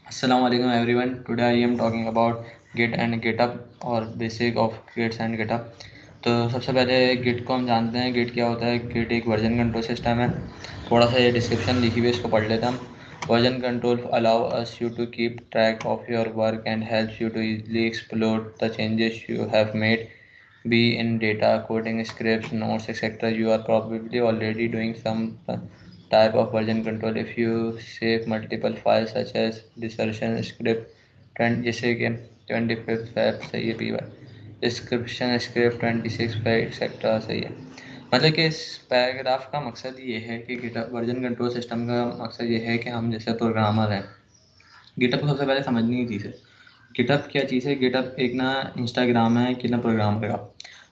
Assalamu alaikum everyone. Today I am talking about Git and GitHub और basic of Git and GitHub। तो सबसे पहले Git को हम जानते हैं। Git क्या होता है? Git एक वर्जन कंट्रोल सिस्टम है। थोड़ा सा ये डिस्क्रिप्शन लिखी हुई है, इसको पढ़ लेते हैं हम। Version control allow us you to keep track of your work and help you to easily explore the changes you have made be in data coding scripts notes etc. You are probably already doing some type of version control if you save multiple files such as dissertation script 20 जैसे कि 25 fab सही है P description script 26 fab extra सही है। मतलब कि इस paragraph का मकसद ये है कि गिटहब वर्जन कंट्रोल सिस्टम का मकसद ये है कि हम जैसे प्रोग्रामर हैं, गिटहब को सबसे पहले समझनी की चीज़ है। गिटहब क्या चीज़ है? गिटहब एक ना इंस्टाग्राम है कि ना प्रोग्रामर का।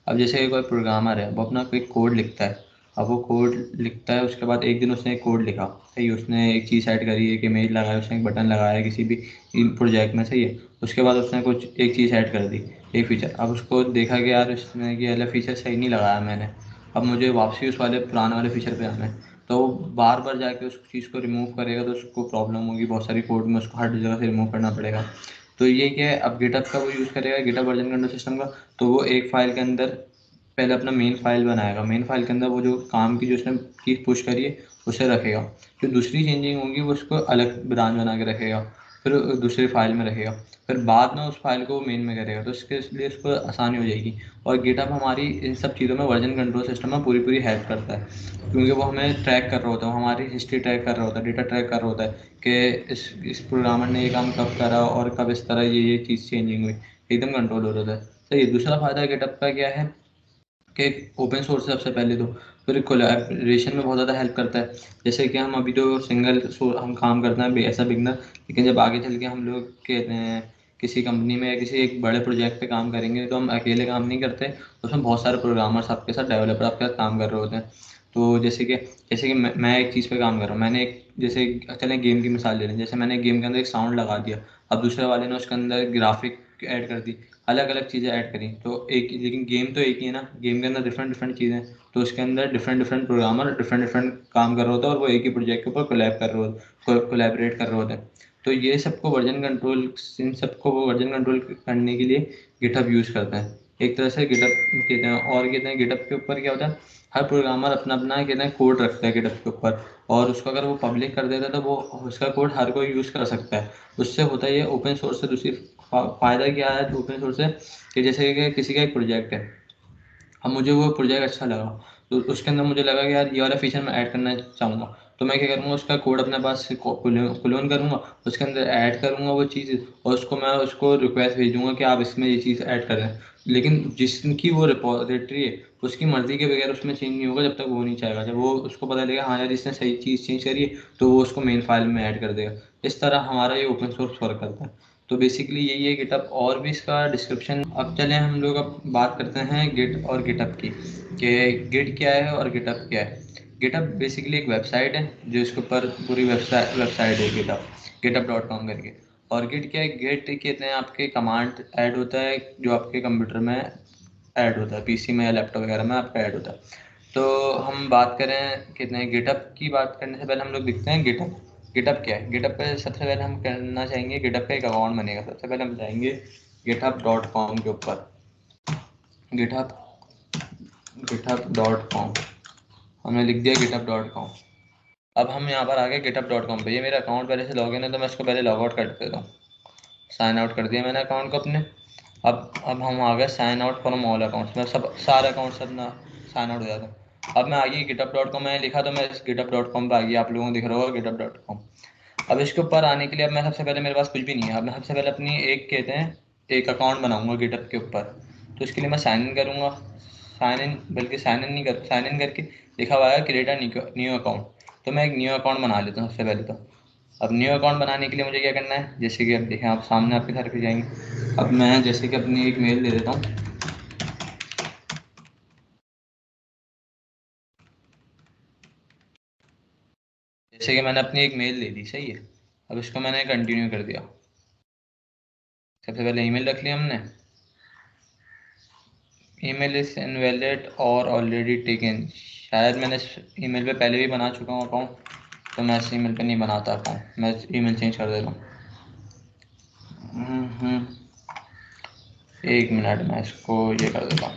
अब जैसे कोई प्रोग्रामर है, वो अपना कोई कोड लिखता है। अब वो कोड लिखता है, उसके बाद एक दिन उसने एक कोड लिखा, सही है, उसने एक चीज़ ऐड करी, एक इमेज लगाया, उसने एक बटन लगाया किसी भी प्रोजेक्ट में, सही है। उसके बाद उसने कुछ एक चीज़ ऐड कर दी, एक फीचर। अब उसको देखा कि यार इसने ये वाला फीचर सही नहीं लगाया मैंने, अब मुझे वापसी उस वाले पुराने वाले फीचर पे आना है। तो वो बार बार जाके उस चीज़ को रिमूव करेगा तो उसको प्रॉब्लम होगी, बहुत सारी कोड में उसको हर जगह से रिमूव करना पड़ेगा। तो ये क्या है, अब गिटहब का वो यूज़ करेगा, गिटहब वर्जन कंट्रोल सिस्टम का। तो वो एक फाइल के अंदर पहले अपना मेन फाइल बनाएगा, मेन फाइल के अंदर वो जो काम की जो उसने चीज़ पुश करी है उसे रखेगा। जो दूसरी चेंजिंग होगी वो उसको अलग ब्रांच बना के रखेगा, फिर दूसरी फाइल में रखेगा, फिर बाद में उस फाइल को मेन में करेगा। तो इसके लिए उसको आसानी हो जाएगी। और गिटहब हमारी इन सब चीज़ों में वर्जन कंट्रोल सिस्टम में पूरी पूरी हेल्प करता है, क्योंकि वो हमें ट्रैक कर रहा होता है, वो हमारी हिस्ट्री ट्रैक कर रहा होता है, डेटा ट्रैक कर रहा होता है कि इस प्रोग्रामर ने ये काम कब करा और कब इस तरह ये चीज़ चेंजिंग हुई, एकदम कंट्रोल हो रहा है। तो ये दूसरा फ़ायदा गिटहब का क्या है कि ओपन सोर्स है सबसे पहले तो, फिर कोलैबोरेशन में बहुत ज़्यादा हेल्प करता है। जैसे कि हम अभी तो सिंगल हम काम करते हैं ऐसा बिगनर, लेकिन जब आगे चल के हम लोग कहते हैं किसी कंपनी में या किसी एक बड़े प्रोजेक्ट पे काम करेंगे तो हम अकेले काम नहीं करते, उसमें बहुत सारे प्रोग्रामर्स आपके साथ, डेवलपर आपके साथ काम कर रहे होते हैं। तो जैसे कि मैं एक चीज़ पे काम कर रहा हूँ, मैंने एक जैसे चलें गेम की मिसाल ले लें, जैसे मैंने गेम के अंदर एक साउंड लगा दिया, अब दूसरे वाले ने उसके अंदर ग्राफिक ऐड कर दी, अलग अलग चीज़ें ऐड करी, तो एक लेकिन गेम तो एक ही है ना, गेम के अंदर डिफरेंट डिफरेंट चीज़ें, तो उसके अंदर different different programmer different different काम कर रहे होता है और वो एक ही प्रोजेक्ट के ऊपर कोलैबोरेट कर रहे होते हैं। तो ये सबको वर्जन कंट्रोल इन सबको वो वर्जन कंट्रोल करने के लिए गिटहब यूज़ करता है एक तरह से। गिटहब कहते हैं, और कहते हैं गिटहब के ऊपर क्या होता है, हर प्रोग्रामर अपना अपना कहते हैं कोड रखता है गिटहब के ऊपर, और उसको अगर वो पब्लिक कर देता है तो वो उसका कोड हर कोई यूज़ कर सकता है। उससे होता है ये ओपन सोर्स से दूसरी फ़ायदा क्या है ओपन सोर्स से, कि जैसे कि किसी का एक प्रोजेक्ट है, अब मुझे वो प्रोजेक्ट अच्छा लगा, तो उसके अंदर मुझे लगा कि यार ये वाला फीचर मैं ऐड करना चाहूँगा, तो मैं क्या करूँगा, उसका कोड अपने पास क्लोन करूँगा, उसके अंदर ऐड करूँगा वो चीज़, और उसको रिक्वेस्ट भेजूँगा कि आप इसमें ये चीज़ ऐड कर दें। लेकिन जिसकी वो रिपॉजिटरी है, उसकी मर्ज़ी के बगैर उसमें चेंज नहीं होगा जब तक वो नहीं चाहेगा। जब वो उसको पता लगेगा हाँ यार इसने सही चीज़ चेंज करी है, तो वो उसको मेन फाइल में ऐड कर देगा। इस तरह हमारा ये ओपन सोर्स वर्क करता है। तो बेसिकली यही है गिटहब, और भी इसका डिस्क्रिप्शन। अब चलें हम लोग अब बात करते हैं गिट और गिटहब की, कि गिट क्या है और गिटहब क्या है। गिटहब बेसिकली एक वेबसाइट है, जो इसके ऊपर पूरी वेबसाइट है गिटहब, गिटहब.com करके। और गिट क्या है, गिट कहते हैं आपके कमांड ऐड होता है जो आपके कंप्यूटर में ऐड होता है, पीसी में या लैपटॉप वगैरह में आपका ऐड होता है। तो हम बात करें कितने गिटहब की बात करने से पहले हम लोग देखते हैं गिटहब। गिटहब क्या है? गिटहब पे सबसे पहले हम करना चाहेंगे, गिटहब पे एक अकाउंट बनेगा। सबसे पहले हम जाएंगे गिटहब.com के ऊपर, गिटहब गिटहब.com हमने लिख दिया गिटहब.com। अब हम यहाँ पर आ गए गिटहब.com पे, ये मेरा अकाउंट पहले से लॉगिन है तो मैं इसको पहले लॉग आउट कर देता हूँ। साइन आउट कर दिया मैंने अकाउंट को अपने। अब हम आ गए sign out from all accounts में, सब सारे अकाउंट्स अपना साइन आउट हो जाता है। अब मैं आ गई गिटहब.com मैंने लिखा, तो मैं इस गिटहब.com पे आ गई, आप लोगों को दिख रहा होगा गिटहब.com। अब इसके ऊपर आने के लिए अब मैं सबसे पहले, मेरे पास कुछ भी नहीं है, अब मैं सबसे पहले अपनी एक कहते हैं एक अकाउंट बनाऊंगा गिटहब के ऊपर। तो इसके लिए मैं साइन इन करूँगा, साइन इन बल्कि साइन इन नहीं कर, साइन इन करके लिखा हुआ है क्रिएट अ न्यू अकाउंट। तो मैं एक न्यू अकाउंट बना लेता हूँ सबसे पहले तो। अब न्यू अकाउंट बनाने के लिए मुझे क्या करना है, जैसे कि अब देखें आप सामने आपके घर पे जाएंगे। अब मैं जैसे कि अपनी एक मेल दे देता हूँ, जैसे कि मैंने अपनी एक मेल दे दी, सही है। अब इसको मैंने कंटिन्यू कर दिया, सबसे पहले ईमेल रख लिया हमने। ईमेल इज इनवैलिड और ऑलरेडी टेकन, शायद मैंने इस ईमेल पे पहले भी बना चुका हूँ अकाउंट, तो मैं इस ईमेल पे नहीं बनाता अकाउंट, मैं ईमेल चेंज कर देता हूँ। एक मिनट मैं इसको ये कर देता हूँ।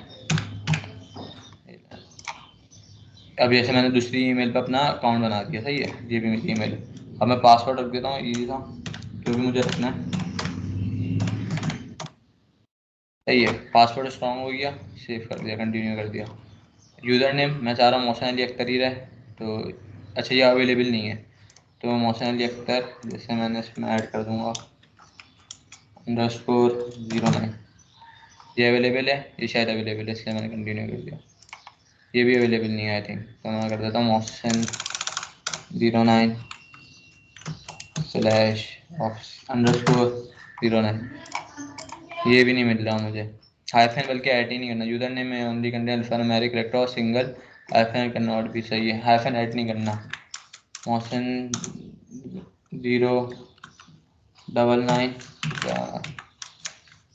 अब जैसे मैंने दूसरी ईमेल पे अपना अकाउंट बना दिया, सही है, ये भी मेरी ईमेल है। अब मैं पासवर्ड रख देता हूँ इजी था, जो भी मुझे रखना है। सही है, पासवर्ड स्ट्रॉन्ग हो गया, सेव कर दिया, कंटिन्यू कर दिया। यूज़र नेम मैं चाह रहा हूँ मोहसिन अली अख्तर ही रहे, तो अच्छा ये अवेलेबल नहीं है, तो मोहसिन अली अख्तर जैसे मैंने इसमें ऐड कर दूँगा _09। ये अवेलेबल है, ये शायद अवेलेबल है इसलिए मैंने कंटिन्यू कर दिया। ये भी अवेलेबल नहीं है आई थिंक, तो मैं कर देता हूँ मोहसिन 09 स्लैश _09। ये भी नहीं मिल रहा मुझे, हाइफन बल्कि ऐड ही नहीं करना। यूज़र नेम में ओनली कंटेन अल्फान्यूमेरिक कैरेक्टर और सिंगल हाइफन कैन नॉट भी, सही है, हाइफन ऐड नहीं करना। मोहसिन 099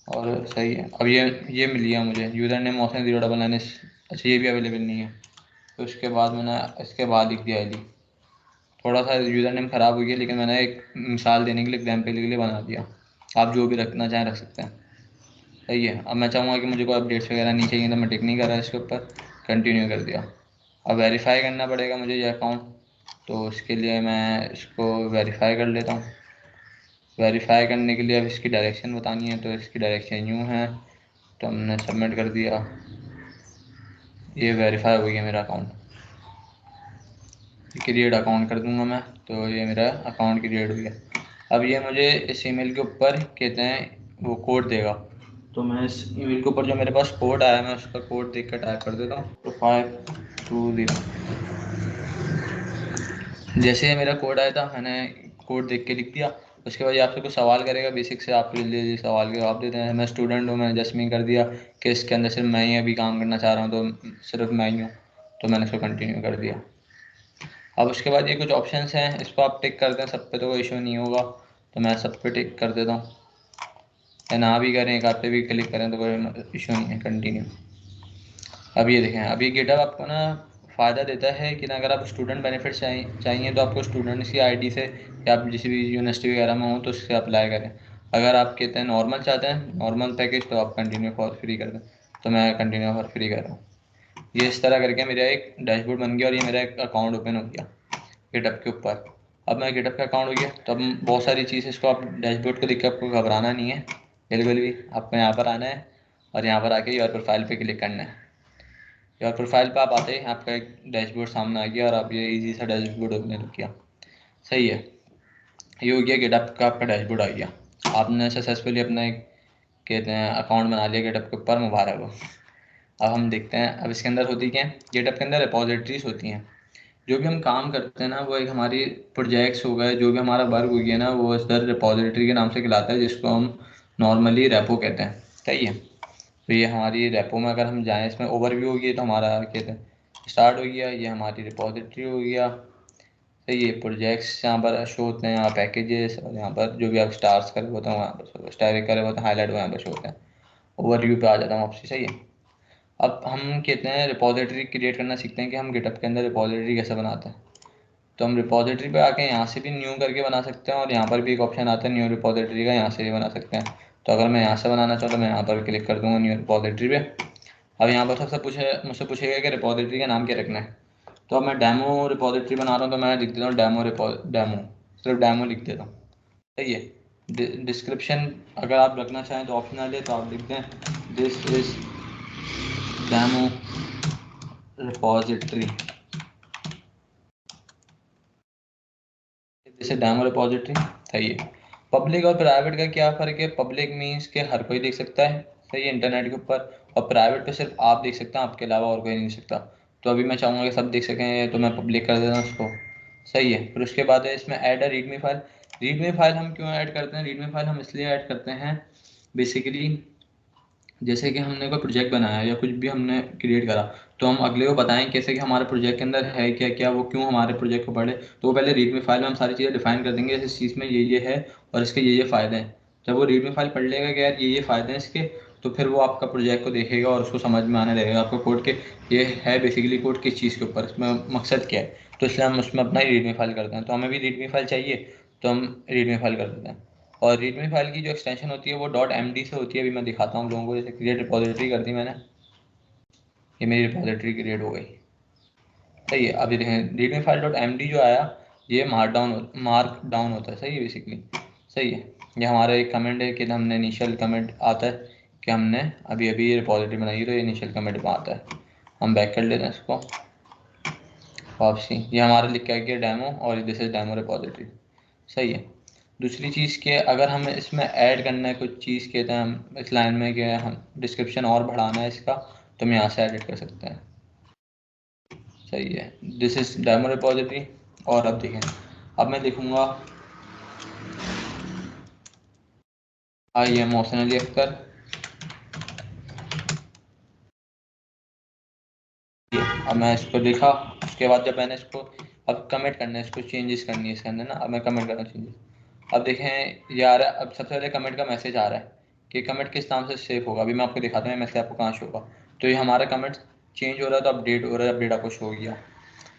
और सही है। अब ये मिल गया मुझे, यूज़र नेम मोहसिन 099। अच्छा ये भी अवेलेबल नहीं है, तो उसके बाद मैंने इसके बाद लिख दिया अली। थोड़ा सा यूज़र नेम ख़राब हो गया, लेकिन मैंने एक मिसाल देने के लिए, एग्जाम्पल के लिए बना दिया। आप जो भी रखना चाहें रख सकते हैं, सही है। अब मैं चाहूँगा कि मुझे कोई अपडेट्स वगैरह नहीं चाहिए, तो मैं टिक नहीं कर रहा इसके ऊपर, कंटिन्यू कर दिया। अब वेरीफाई करना पड़ेगा मुझे ये अकाउंट, तो उसके लिए मैं इसको वेरीफाई कर लेता हूँ। वेरीफाई करने के लिए अब इसकी डायरेक्शन बतानी है, तो इसकी डायरेक्शन यूँ है, तो हमने सबमिट कर दिया, ये वेरीफाई हो गया मेरा अकाउंट। क्रिएट अकाउंट कर दूंगा मैं, तो ये मेरा अकाउंट क्रिएट हो गया। अब ये मुझे इस ईमेल के ऊपर कहते हैं वो कोड देगा, तो मैं इस ईमेल के ऊपर जो मेरे पास कोड आया मैं उसका कोड देख कर टाइप कर देता हूँ, तो 520। जैसे ही मेरा कोड आया था मैंने कोड देख के लिख दिया। उसके बाद ये आपसे कुछ सवाल करेगा बेसिक से, आपके लिए सवाल के जवाब देते हैं। मैं स्टूडेंट हूँ, मैंने जस्ट में कर दिया कि इसके अंदर सिर्फ मैं ही अभी काम करना चाह रहा हूँ, तो सिर्फ मैं ही हूँ, तो मैंने इसको कंटिन्यू कर दिया। अब उसके बाद ये कुछ ऑप्शंस हैं, इसको आप टिक कर दें, सब पे तो कोई इशू नहीं होगा, तो मैं सब पे टिक कर देता हूँ, या ना भी करें, एक आध पे भी क्लिक करें तो कोई इशू नहीं है, कंटिन्यू। अब ये देखें, अभी गिटहब आपको ना फ़ायदा देता है कि ना अगर आप स्टूडेंट बेनिफिट चाहिए तो आपको स्टूडेंट्स की आईडी से, या आप किसी भी यूनिवर्सिटी वगैरह में हो तो उससे अप्लाई करें। अगर आप कहते हैं नॉर्मल चाहते हैं, नॉर्मल पैकेज, तो आप कंटिन्यू फॉर फ्री कर दें, तो मैं कंटिन्यू फॉर फ्री कर रहा हूँ। ये इस तरह करके मेरा एक डैशबोर्ड बन गया और ये मेरा एक अकाउंट ओपन हो गया गिटहब के ऊपर। अब मैं गिटहब का अकाउंट हो गया, तो अब बहुत सारी चीज़, इसको आप डैशबोर्ड को देख के आपको घबराना नहीं है बिल्कुल भी। आपको यहाँ पर आना है और यहाँ पर आके योर प्रोफाइल पे क्लिक करना है। योर प्रोफाइल पे आप आते ही आपका एक डैशबोर्ड सामने आ गया और आप ये इजी सा डैशबोर्ड होने लग गया, सही है। ये हो गया गिटहब का, आपका डैशबोर्ड आ गया। आपने सक्सेसफुली अपना एक कहते हैं अकाउंट बना लिया गिटहब के ऊपर, मुबारक हो। अब हम देखते हैं अब इसके अंदर होती क्या है। गिटहब के अंदर रिपोजिटरीज होती हैं, जो भी हम काम करते हैं ना, वो एक हमारी प्रोजेक्ट्स हो गए, जो भी हमारा वर्क हो गया ना, वो इस तरह रिपोजिटरी के नाम से कहलाता है, जिसको हम नॉर्मली रेपो कहते हैं, सही है। तो ये हमारी रेपो में अगर हम जाएं, इसमें ओवरव्यू होगी, तो हमारा कहते हैं स्टार्ट हो गया, ये हमारी रिपोजिटरी हो गया, सही है। प्रोजेक्ट्स यहाँ पर शो होते हैं, यहाँ पैकेजेस, और यहाँ पर जो भी आप स्टार्स करे होते हैं वहाँ पर, स्टार करे होते हैं, हाईलाइट यहाँ पर शो होते हैं। ओवरव्यू पे आ जाता हूँ आपसे, सही है। अब हम कहते हैं रिपोजिटरी क्रिएट करना सीखते हैं कि हम गिटहब के अंदर रिपोजिटरी कैसे बनाते हैं। तो हम रिपोजिटरी पे आके यहाँ से भी न्यू करके बना सकते हैं, और यहाँ पर भी एक ऑप्शन आता है न्यू रिपोजिटरी का, यहाँ से भी बना सकते हैं। तो अगर मैं यहाँ से बनाना चाहूँ तो मैं यहाँ पर क्लिक कर दूँगा न्यू रिपोजिटरी पे। अब यहाँ पर सबसे मुझसे पूछेगा कि रिपोजिटरी का नाम क्या रखना है। तो अब मैं डेमो रिपोजिटरी बना रहा हूँ, तो मैं लिख देता हूँ डेमो, सिर्फ डेमो लिख देता हूँ, सही है। डिस्क्रिप्शन अगर आप रखना चाहें तो ऑप्शनल है, तो आप लिख दें दिस इज डेमो रिपोजिटरी, जैसे डेमो रिपोजिटरी, सही है। पब्लिक और प्राइवेट का क्या फ़र्क है। पब्लिक मीन्स के हर कोई देख सकता है, सही है, इंटरनेट के ऊपर। और प्राइवेट पे सिर्फ आप देख सकते हैं, आपके अलावा और कोई नहीं देख सकता। तो अभी मैं चाहूँगा कि सब देख सकें, तो मैं पब्लिक कर देता हूँ उसको, सही है। फिर उसके बाद है इसमें ऐड अ रीडमी फाइल। रीडमी फाइल हम क्यों ऐड करते हैं, रीडमी फाइल हम इसलिए ऐड करते हैं बेसिकली, जैसे कि हमने कोई प्रोजेक्ट बनाया या कुछ भी हमने क्रिएट करा, तो हम अगले को बताएं कैसे कि हमारे प्रोजेक्ट के अंदर है क्या क्या, वो क्यों हमारे प्रोजेक्ट को पढ़े। तो वो पहले रीडमी फाइल में हम सारी चीज़ें डिफाइन कर देंगे, इस चीज़ में ये है और इसके ये फ़ायदे हैं। जब वो रीडमी फाइल पढ़ लेगा कि यार ये फ़ायदे हैं इसके, तो फिर वो आपका प्रोजेक्ट को देखेगा और उसको समझ में आने लगेगा आपका कोड के ये है बेसिकली कोड किस चीज़ के ऊपर, इसमें मकसद क्या है। तो इसलिए हम उसमें अपना रीडमी फाइल करते हैं। तो हमें भी रीडमी फाइल चाहिए, तो हम रीडमी फाइल कर देते हैं। और रीडमी फाइल की जो एक्सटेंशन होती है वो .md से होती है। अभी मैं दिखाता हूँ लोगों को। जैसे क्रिएट रिपोजिटरी कर दी मैंने, ये मेरी रिपोजिटरी क्रिएट हो गई। सही है। अभी देखें रीडमी फाइल .md जो आया ये मार्क डाउन होता है। सही है बेसिकली। सही है। ये हमारा एक कमेंट है कि हमने इनिशियल कमेंट आता है कि हमने अभी अभी ये रिपोजिटरी बनाई है, तो ये इनिशियल कमेंट में आता है। हम बैक कर लेते हैं इसको वापसी। ये हमारा लिख के आया डेमो और दिस इज डेमो रिपोजिटरी। सही है। दूसरी चीज़ के अगर हमें इसमें ऐड करना है कुछ चीज़ कहते हैं हम इस लाइन में कि हम डिस्क्रिप्शन और बढ़ाना है इसका, तो हम यहाँ से एडिट कर सकते हैं। सही है। This is demo repository. और अब देखें, अब मैं लिखूंगा आई एम मोहसिन अली अख्तर। अब मैं इसको लिखा, उसके बाद जब मैंने इसको अब कमेंट करना है, इसको चेंजेस करनी है इसके अंदर ना। अब मैं कमेंट करना चेंजेस। अब देखें यार, अब सबसे पहले कमेंट का मैसेज आ रहा है कि कमेंट किस नाम से सेव होगा। अभी मैं आपको दिखाता हूँ मैसेज आपको कहाँ शो होगा। तो ये हमारा कमेंट चेंज हो रहा है तो अपडेट हो रहा है, अपडेट आपको शो हो गया।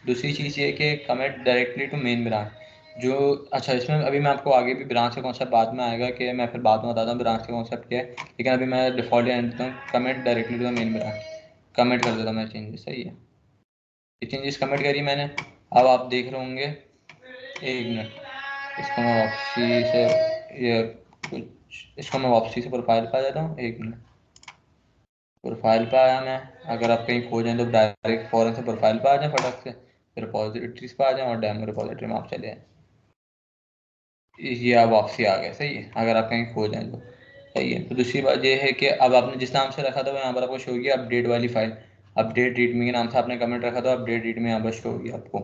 दूसरी चीज़ ये कि comment directly to main branch जो, अच्छा इसमें अभी मैं आपको आगे भी ब्रांच का कॉन्सेप्ट बाद में आएगा कि मैं फिर बाद में बताता हूँ ब्रांच का कॉन्सेप्ट क्या है। लेकिन अभी मैं default and comment directly to the main branch comment कर देता हूँ मैं चेंजेस। सही है। ये चेंजेस कमेंट करी मैंने। अब आप देख रहे होंगे, एक मिनट, इसको मैं वापसी से ये कुछ इसको मैं वापसी से प्रोफाइल पे आ जाता हूँ। एक मिनट, प्रोफाइल पे आया मैं। अगर आप कहीं खो जाएं तो डायरेक्ट फॉरन से प्रोफाइल पे आ जाएं फटक से, रिपोजिटरीज पे आ जाएं और डेमो रिपोजिटरी में आप चले जाएं। ये आप वापसी आ गए। सही है। अगर आप कहीं खो जाएं तो सही है। तो दूसरी बात ये है कि अब आपने जिस नाम से रखा था वो यहाँ पर आपको शो किया अपडेट वाली फाइल। अपडेट रीडमी के नाम से आपने कमेंट रखा था, अपडेट रीडमी यहाँ पर शो होगी आपको।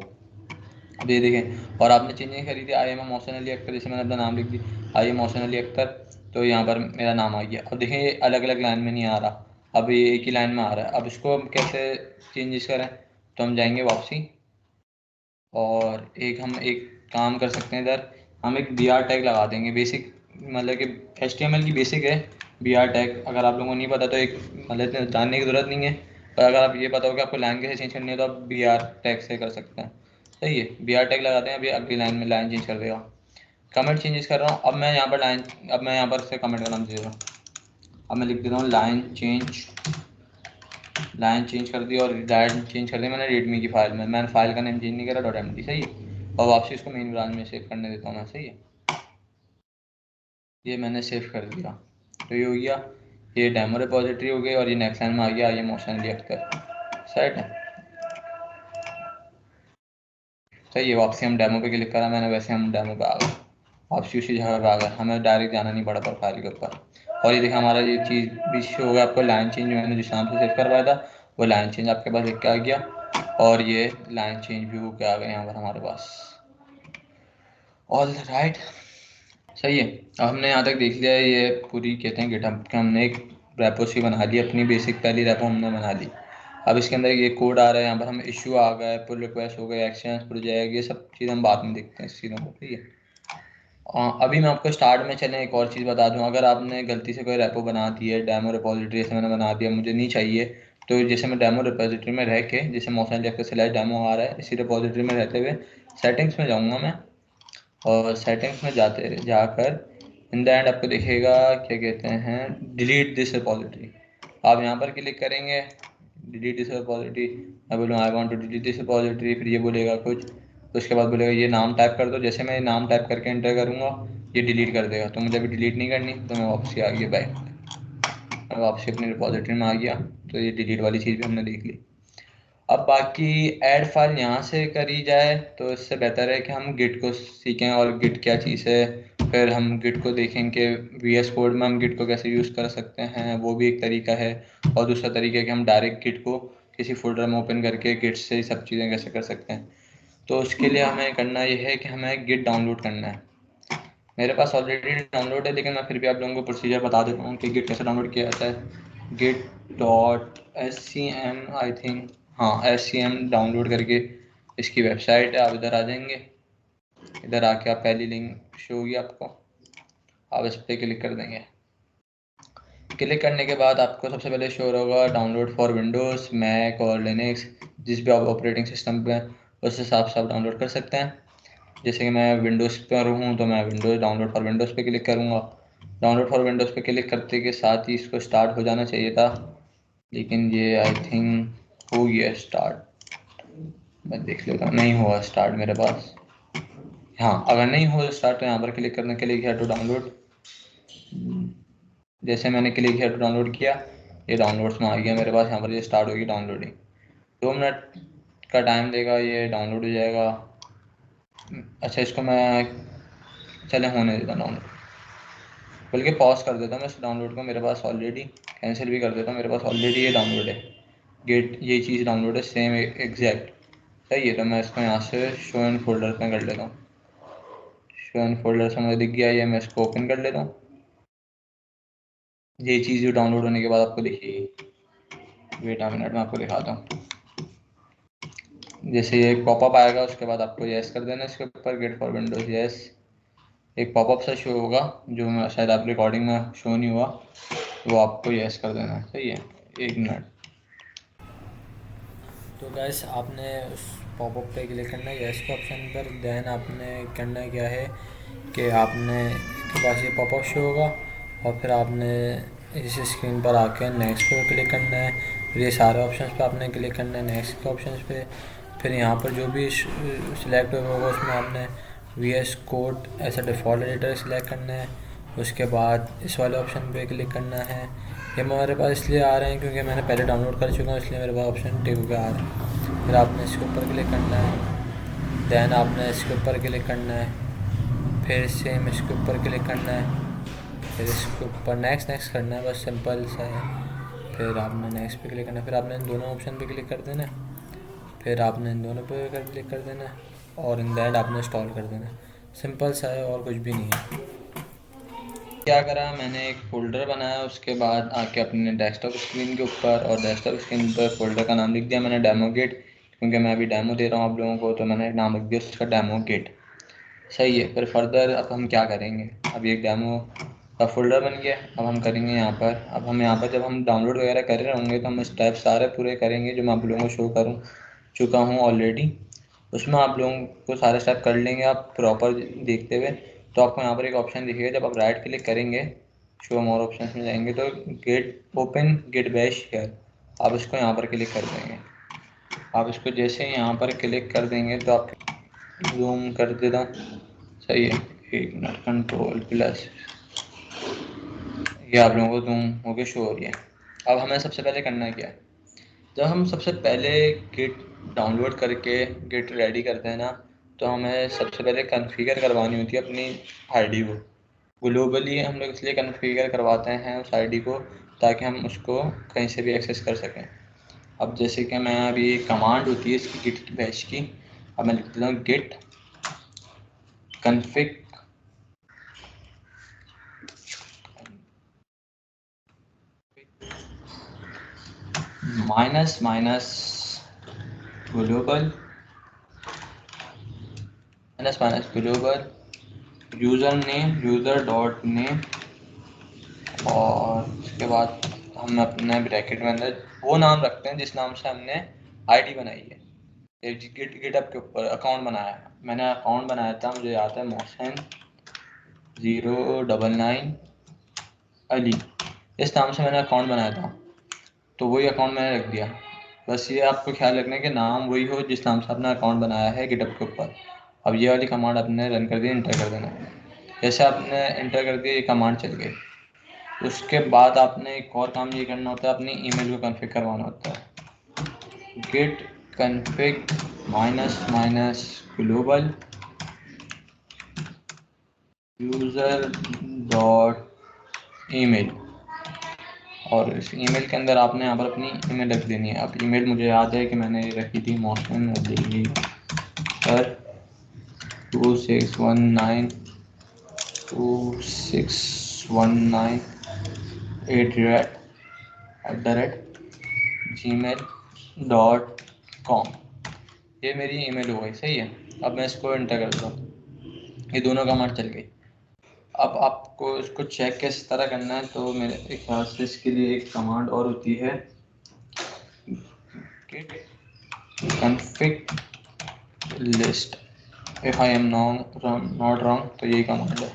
अब ये देखें, और आपने चेंजिंग करी थी आई एम मोहसिन अली अख्तर, जैसे मैंने अपना नाम लिख दी आई एम मोहसिन अली अख्तर, तो यहाँ पर मेरा नाम आ गया। अब देखें ये अलग अलग लाइन में नहीं आ रहा, अब ये एक ही लाइन में आ रहा है। अब इसको हम कैसे चेंजेस करें, तो हम जाएंगे वापसी और हम एक काम कर सकते हैं इधर, हम एक बी आर टैग लगा देंगे बेसिक, मतलब कि एच टी एम एल की बेसिक है बी आर टैग। अगर आप लोगों को नहीं पता तो एक मतलब इतने जानने की ज़रूरत नहीं है, पर अगर आप ये पता हो कि आपको लाइन कैसे चेंज करनी है तो आप बी आर टैग से कर सकते हैं। सही है। बी आर टैग लगाते हैं, अभी अगली लाइन में लाइन चेंज कर देगा। कमेंट चेंजेस कर रहा हूँ। अब मैं यहाँ पर लाइन, अब मैं यहाँ पर से कमेंट का नाम दे रहा हूँ। अब मैं लिख दे रहा हूँ लाइन चेंज कर दी और लाइन चेंज कर दी मैंने रीडमी की फाइल में। मैंने फाइल का नेम चेंज नहीं करा, .md। सही है। और वापसी इसको मेन ब्रांच में सेव करने देता हूँ मैं। सही है। ये मैंने सेव कर दिया, तो ये हो गया, ये डेमो रिपोजिटरी हो गई और ये नेक्स्ट लाइन में आ गया ये मोहसिन अली अख्तर। सेट है। सही है। वापसी हम डेमो पे क्लिक करा मैंने, वैसे हम डेमो पे आ गए, वापसी उसी जगह पे आ गए, हमें डायरेक्ट जाना नहीं पड़ा प्रोफाइल के ऊपर। और ये देखिए हमारा ये चीज़ भी शो हो गया आपको, लाइन चेंज मैंने जिस नाम से सेव करवाया था वो लाइन चेंज आपके पास देख के आ गया, और ये लाइन चेंज भी होके आ गए यहाँ पर हमारे पास। All right. सही है। अब हमने यहाँ तक देख लिया है, ये पूरी कहते हैं गिटहब कि हमने एक रेपो सी बना ली, अपनी बेसिक पहली रेपो हमने बना ली। अब इसके अंदर ये कोड आ रहा है, यहाँ पर हम इशू आ गए, पुल रिक्वेस्ट हो गए, एक्शंस प्रोजेक्ट, ये सब चीज़ हम बाद में देखते हैं इस चीज़ों को। ठीक है। अभी मैं आपको स्टार्ट में चलें एक और चीज़ बता दूं, अगर आपने गलती से कोई रेपो बना दी है डेमो रिपोजिटरी, जैसे मैंने बना दिया मुझे नहीं चाहिए, तो जैसे मैं डेमो रिपोजिटरी में रह के, जैसे मोशन जैसे स्लैश डेमो आ रहा है इसी रिपोजिटरी में रहते हुए सेटिंग्स में जाऊंगा मैं, और सेटिंग्स में जाते जाकर इन द एंड आपको दिखेगा क्या कहते हैं डिलीट दिस रिपोजिटरी। आप यहाँ पर क्लिक करेंगे, डिलीट दिस रिपोजिटरी, मैं बोलूँ I want to delete this repository, फिर ये बोलेगा कुछ, तो उसके बाद बोलेगा ये नाम टाइप कर दो। जैसे मैं नाम टाइप करके एंटर करूँगा ये डिलीट कर देगा, तो मुझे अभी डिलीट नहीं करनी, तो मैं वापसी आ गया बैक, मैं वापसी अपनी रिपोजिटरी में आ गया। तो ये डिलीट वाली चीज़ भी हमने देख ली। अब बाकी ऐड फाइल यहाँ से करी जाए तो इससे बेहतर है कि हम गिट को सीखें और गिट क्या चीज़ है, फिर हम गिट को देखें कि वी एस कोड में हम गिट को कैसे यूज़ कर सकते हैं, वो भी एक तरीका है। और दूसरा तरीका है कि हम डायरेक्ट गिट को किसी फोल्डर में ओपन करके गिट से ही सब चीज़ें कैसे कर सकते हैं। तो उसके लिए हमें करना ये है कि हमें गिट डाउनलोड करना है। मेरे पास ऑलरेडी डाउनलोड है, लेकिन मैं फिर भी आप लोगों को प्रोसीजर बता देता हूँ कि गिट कैसे डाउनलोड किया जाता है। Git dot S C M I think, हाँ एस सी एम डाउनलोड करके इसकी वेबसाइट है, आप इधर आ जाएंगे। इधर आके आप पहली लिंक शो होगी आपको, आप इस पर क्लिक कर देंगे। क्लिक करने के बाद आपको सबसे पहले शो होगा डाउनलोड फॉर विंडोज़ मैक और लिनक्स, जिस भी आप ऑपरेटिंग सिस्टम पे उस हिसाब से आप डाउनलोड कर सकते हैं। जैसे कि मैं विंडोज़ पर हूँ तो मैं विंडोज़ डाउनलोड फॉर विंडोज़ पे क्लिक करूँगा। डाउनलोड फॉर विंडोज़ पे क्लिक करते के साथ ही इसको स्टार्ट हो जाना चाहिए था, लेकिन ये आई थिंक हो गया स्टार्ट। मैं देख लेता हूँ, नहीं हुआ स्टार्ट मेरे पास। हाँ, अगर नहीं हो स्टार्ट तो यहाँ पर क्लिक करने के लिए किया टू डाउनलोड। जैसे मैंने क्लिक किया टू डाउनलोड किया, ये डाउनलोड्स में आ गया मेरे पास। यहाँ पर ये स्टार्ट होगी डाउनलोडिंग। 2 मिनट का टाइम देगा, ये डाउनलोड हो जाएगा। अच्छा, इसको मैं चले होने देता हूँ डाउनलोड, बल्कि पॉज कर देता हूँ मैं इस डाउनलोड को। मेरे पास ऑलरेडी कैंसिल भी कर देता हूँ, मेरे पास ऑलरेडी ये डाउनलोड है। गेट ये चीज़ डाउनलोड है सेम एग्जैक्ट, सही है। तो मैं इसको यहाँ से शो एंड फोल्डर में कर लेता हूँ। शो एंड फोल्डर से मुझे दिख गया, ये मैं इसको ओपन कर लेता हूँ। ये चीज़ जो डाउनलोड होने के बाद आपको दिखेगी। वेट अ मिनट, मैं आपको दिखाता हूँ। जैसे ये एक पॉपअप आएगा, उसके बाद आपको यस कर देना इसके ऊपर, गेट फॉर विंडोज़ यस। एक पॉपअप सा शो होगा जो शायद आप रिकॉर्डिंग में शो नहीं हुआ, वो आपको यस कर देना है, सही है। 1 मिनट। तो गैस आपने उस पॉपअप पे क्लिक करना है यस के ऑप्शन पर। देन आपने करना क्या है कि आपने के पास ये पॉपअप शो होगा और फिर आपने इस स्क्रीन पर आके नेक्स्ट पर क्लिक करना है। फिर ये सारे ऑप्शंस पे आपने क्लिक करना है, नेक्स्ट के ऑप्शंस पे। फिर यहाँ पर जो भी सिलेक्ट होगा उसमें आपने वी एस कोड ऐसा डिफ़ॉल्ट एडिटर सेलेक्ट करना है। उसके बाद इस वाले ऑप्शन पे क्लिक करना है। ये हमारे पास इसलिए आ रहे हैं क्योंकि मैंने पहले डाउनलोड कर चुका हूँ, इसलिए मेरे पास ऑप्शन टिक होकर आ रहा है। फिर आपने इसके ऊपर क्लिक करना है। दैन आपने इसके ऊपर क्लिक करना है। फिर सेम इसके ऊपर क्लिक करना है। फिर इसके ऊपर नेक्स्ट नेक्स्ट करना है, बस सिंपल सा है। फिर आपने नेक्स्ट पे क्लिक करना है। फिर आपने इन दोनों ऑप्शन पे क्लिक कर देना है। फिर आपने इन दोनों पे क्लिक कर देना है और इन दैट आपने इंस्टॉल कर देना है। सिंपल सा है और कुछ भी नहीं है। क्या करा, मैंने एक फ़ोल्डर बनाया, उसके बाद आके अपने डेस्कटॉप स्क्रीन के ऊपर और डेस्कटॉप स्क्रीन पर फ़ोल्डर का नाम लिख दिया मैंने डेमो गेट, क्योंकि मैं अभी डेमो दे रहा हूँ आप लोगों को, तो मैंने नाम लिख दिया उसका डेमो गेट, सही है। फिर फर्दर अब हम क्या करेंगे, अब ये डेमो का फ़ोल्डर बन गया। अब हम करेंगे यहाँ पर, अब हम यहाँ पर जब हम डाउनलोड वगैरह कर रहे होंगे तो हम स्टेप सारे पूरे करेंगे जो मैं आप लोगों को शो करूँ चुका हूँ ऑलरेडी। उसमें आप लोगों को सारे स्टेप कर लेंगे आप प्रॉपर देखते हुए। तो आपको यहाँ पर एक ऑप्शन दिखेगा, जब आप राइट क्लिक करेंगे शो मोर ऑप्शंस में जाएंगे तो git open git bash here, आप इसको यहाँ पर क्लिक कर देंगे। आप इसको जैसे ही यहाँ पर क्लिक कर देंगे तो आप जूम कर देता हूँ, सही है। 1 मिनट, कंट्रोल प्लस, ये आप लोगों को जूम होके शो हो रही है। अब हमें सबसे पहले करना है क्या है, जब हम सबसे पहले गिट डाउनलोड करके गिट रेडी करते हैं ना, तो हमें सबसे पहले कॉन्फ़िगर करवानी होती है अपनी आईडी को। ग्लोबली हम लोग इसलिए कॉन्फ़िगर करवाते हैं उस आईडी को ताकि हम उसको कहीं से भी एक्सेस कर सकें। अब जैसे कि मैं अभी कमांड होती है इसकी गिट बैश की, अब मैं लिख देता हूँ git config minus minus global minus minus global user dot name, और उसके बाद हम अपने ब्रैकेट में अंदर वो नाम रखते हैं जिस नाम से हमने आईडी बनाई है। गिटअप के ऊपर अकाउंट बनाया है, मैंने अकाउंट बनाया था, मुझे याद है, मोहसिन 099 अली, इस नाम से मैंने अकाउंट बनाया था, तो वही अकाउंट मैंने रख दिया। बस ये आपको ख्याल रखना है कि नाम वही हो जिस नाम से आपने अकाउंट बनाया है गिटअप के ऊपर। अब ये वाली कमांड आपने रन कर दी, इंटर कर देना। जैसे आपने इंटर कर दिया, ये कमांड चल गई। उसके बाद आपने एक और काम ये करना होता है, अपनी ईमेल को कॉन्फ़िगर करवाना होता है। Git config minus minus global user dot email, और इस ईमेल के अंदर आपने यहाँ पर अपनी ईमेल रख देनी है। अब ईमेल मुझे याद है कि मैंने ये रखी थी मोहसिन अली सर 26192619@gmail.com, ये मेरी ईमेल हो गई, सही है। अब मैं इसको एंटर करता हूँ, ये दोनों कमांड चल गई। अब आपको इसको चेक किस तरह करना है, तो मेरे ख्याल से इसके लिए एक कमांड और होती है, git config list, if I am not wrong, तो यही कमांड है।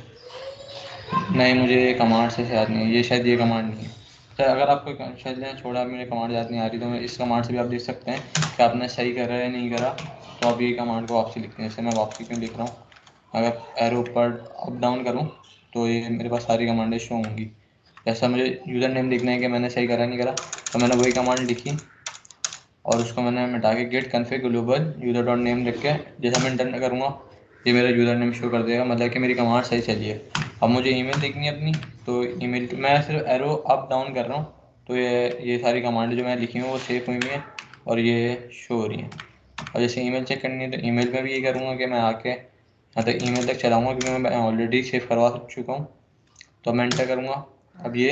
नहीं, मुझे ये कमांड से याद नहीं है, ये शायद ये कमांड नहीं है। तो अगर आपको चलिए छोड़ा, मुझे कमांड याद नहीं आ रही, तो मैं इस कमांड से भी आप देख सकते हैं कि आपने सही करा या नहीं करा। तो आप ये कमांड को वापसी लिखते हैं, जैसे मैं वापसी क्यों लिख रहा हूँ, अगर एरो ऊपर अप डाउन करूँ तो ये मेरे पास सारी कमांडें शो होंगी। जैसा मुझे यूज़र नेम लिखना है कि मैंने सही करा नहीं करा, तो मैंने वही कमांड लिखी और उसको मैंने मिटा के git config global user dot name लिख के जैसा मैं इंटर करूँगा, ये मेरा यूज़र नेम शो कर देगा, मतलब कि मेरी कमांड सही चली है। अब मुझे ईमेल लिखनी है अपनी, तो ईमेल मैं सिर्फ एरो अप डाउन कर रहा हूँ, तो ये सारी कमांड जो मैं लिखी हूँ वो सेव हुई हैं और ये शो हो रही हैं। और जैसे ईमेल चेक करनी है, तो ईमेल में भी ये करूँगा कि मैं आके यहाँ तक ईमेल तक चलाऊँगा, क्योंकि मैं ऑलरेडी सेव करवा चुका हूँ। तो मैं एंटर करूँगा, अब ये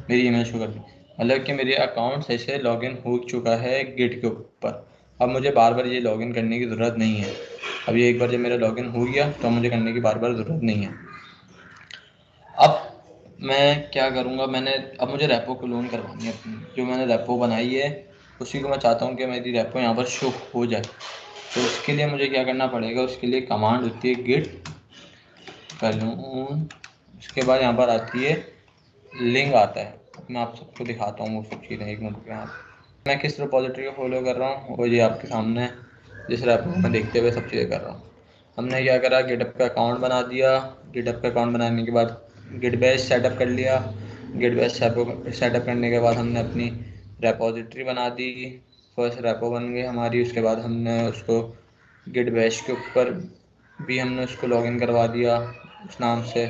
मेरी ईमेल शो कर दी, मतलब कि मेरे अकाउंट सही से लॉगिन हो चुका है गिट के ऊपर। अब मुझे बार बार ये लॉगिन करने की ज़रूरत नहीं है। अब ये एक बार जब मेरा लॉगिन हो गया तो मुझे करने की बार बार ज़रूरत नहीं है। अब मैं क्या करूँगा, अब मुझे रेपो क्लोन करवानी है अपनी, जो मैंने रेपो बनाई है उसी को मैं चाहता हूँ कि मेरी रेपो यहाँ पर शो हो जाए। तो उसके लिए मुझे क्या करना पड़ेगा, उसके लिए कमांड होती है गिट क्लोन, उसके बाद यहाँ पर आती है लिंक आता है। मैं आप सबको दिखाता हूँ वो सब चीज़ें, एक मिनट यहाँ मैं किस रिपॉजिटरी को फॉलो कर रहा हूँ वो ये आपके सामने है, जिस रेपो में देखते हुए सब चीज़ें कर रहा हूँ। हमने क्या करा, गिटहब का अकाउंट बना दिया। गिटहब का अकाउंट बनाने के बाद गिट बैश सेटअप कर लिया। गिट बैश सेटअप करने के बाद हमने अपनी रेपॉजिटरी बना दी। फर्स्ट रेपो बन गई हमारी, उसके बाद हमने उसको गिट बैश के ऊपर भी हमने उसको लॉगिन करवा दिया उस नाम से,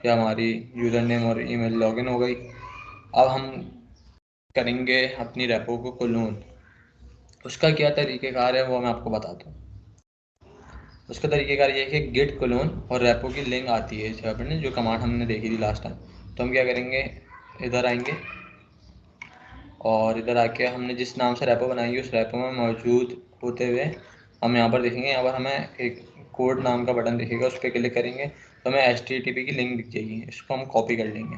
या हमारी यूज़र नेम और ईमेल लॉगिन हो गई। अब हम करेंगे अपनी रेपो को क्लोन। उसका क्या तरीक़ेकार है वो मैं आपको बताता हूँ। उसका तरीक़ेकार ये है कि गिट क्लोन और रेपो की लिंक आती है इस जगह पर, जो कमांड हमने देखी थी लास्ट टाइम। तो हम क्या करेंगे, इधर आएंगे और इधर आके हमने जिस नाम से रेपो बनाई है उस रेपो में मौजूद होते हुए हम यहाँ पर देखेंगे, यहाँ पर हमें एक कोड नाम का बटन दिखेगा, उस पर क्लिक करेंगे तो हमें HTTP की लिंक दिख जाएगी। इसको हम कॉपी कर लेंगे।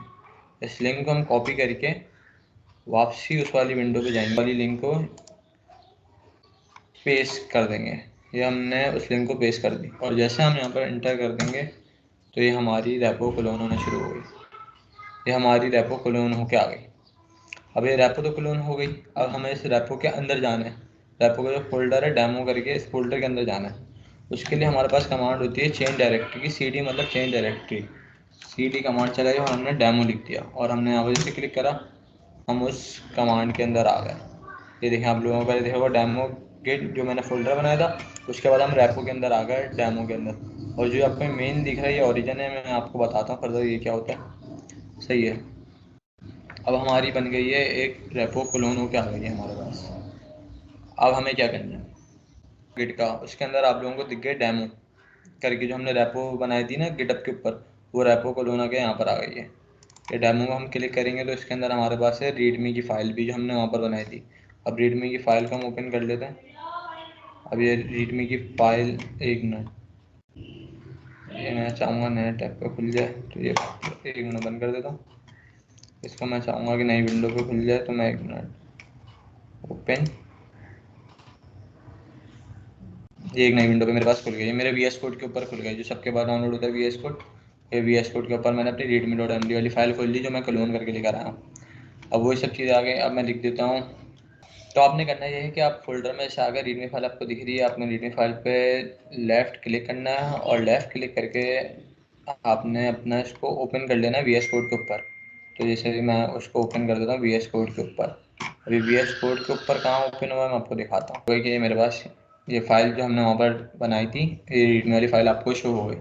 इस लिंक को हम कॉपी करके वापसी उस वाली विंडो पे जाएंगे, वाली लिंक को पेस्ट कर देंगे। ये हमने उस लिंक को पेस्ट कर दी और जैसे हम यहाँ पर इंटर कर देंगे तो ये हमारी रेपो क्लोन होना शुरू हो गई। ये हमारी रेपो क्लोन होके आ गई। अब ये रेपो तो क्लोन हो गई, अब हमें इस रेपो के अंदर जाना है। रेपो का जो फोल्डर है डेमो करके, इस फोल्डर के अंदर जाना है। उसके लिए हमारे पास कमांड होती है चेंज डायरेक्टरी की, CD मतलब चेंज डायरेक्टरी। CD कमांड चलाई और हमने डेमो लिख दिया और हमने यहाँ पर जैसे क्लिक करा हम उस कमांड के अंदर आ गए। ये देखें आप लोगों को देखा होगा डेमो गिट जो मैंने फोल्डर बनाया था, उसके बाद हम रेपो के अंदर आ गए डेमो के अंदर। और जो आपको मेन दिख रहा है ये ओरिजिन है, मैं आपको बताता हूँ फर्दर ये क्या होता है। सही है, अब हमारी बन गई है एक रेपो क्लोन होकर आ गई है हमारे पास। अब हमें क्या करना है, गिट का उसके अंदर आप लोगों को दिख गए डेमो करके, जो हमने रेपो बनाई थी ना गिटअप के ऊपर, वो रेपो क्लोन आके यहाँ पर आ गई है। ये डेमो में हम क्लिक करेंगे तो इसके अंदर हमारे पास है रीडमी की फ़ाइल भी जो हमने वहाँ पर बनाई थी। अब रीडमी की फ़ाइल को हम ओपन कर लेते हैं। अब ये रीडमी की फ़ाइल, एक मिनट, ये मैं चाहूँगा नए टैब पे खुल जाए, तो ये एक मिनट बंद कर देता हूँ। इसको मैं चाहूँगा कि नई विंडो पे खुल जाए, तो मैं एक मिनट ओपन, ये एक नई विंडो पे मेरे पास खुल गई है, मेरे VS कोड के ऊपर खुल गई, जो सबके बाद डाउनलोड होता है VS कोड। ये VS कोड के ऊपर मैंने अपनी readme.md वाली फ़ाइल खोल ली जो मैं क्लोन करके लेकर आया हूँ। अब वही सब चीज़ आ गई, अब मैं लिख देता हूँ। तो आपने करना ये है कि आप फोल्डर में से आकर रीडमी फाइल आपको दिख रही है, आपने रीडमी फाइल पे लेफ़्ट क्लिक करना है और लेफ़्ट क्लिक करके आपने अपना इसको ओपन कर लेना है VS कोड के ऊपर। तो जैसे कि मैं उसको ओपन कर देता हूँ VS कोड के ऊपर। अभी VS कोड के ऊपर कहाँ ओपन हुआ है मैं आपको दिखाता हूँ। कोई कि ये मेरे पास ये फ़ाइल जो हमने वहाँ पर बनाई थी, ये रीडमी वाली फ़ाइल आपको शो हो गई।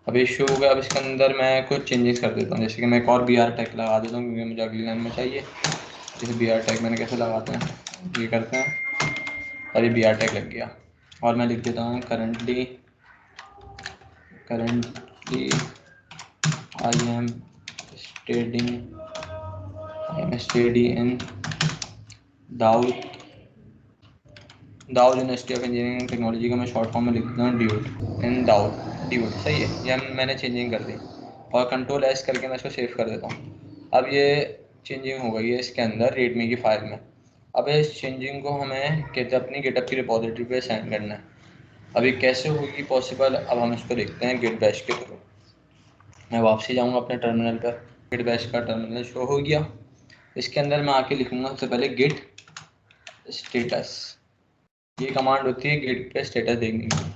अब ये शो हो गया, अब इसके अंदर मैं कुछ चेंजेस कर देता हूँ, जैसे कि मैं एक और BR टैग लगा देता हूँ क्योंकि मुझे अगली लाइन में चाहिए। जैसे BR टैग मैंने कैसे लगाते हैं, ये करते हैं और ये BR टैग लग गया। और मैं लिख देता हूँ currently I am study in Dawood university of engineering and technology का मैं शॉर्ट फॉर्म में लिख देता हूँ ड्यूट इन ड्यूट। सही है, ये मैंने चेंजिंग कर दी और Ctrl+S करके मैं इसको सेव कर देता हूँ। अब ये चेंजिंग हो गई है इसके अंदर रीडमी की फ़ाइल में। अब इस चेंजिंग को हमें कहते अपनी गिटहब की रिपॉजिटरी पे सेंड करना है। अभी कैसे होगी पॉसिबल, अब हम इसको देखते हैं गिट बैश के थ्रू। मैं वापसी जाऊंगा अपने टर्मिनल पर, गिट बैश का टर्मिनल शो हो गया। इसके अंदर मैं आके लिखूंगा सबसे पहले गिट स्टेटस। ये कमांड होती है गिट पे स्टेटस देखने की।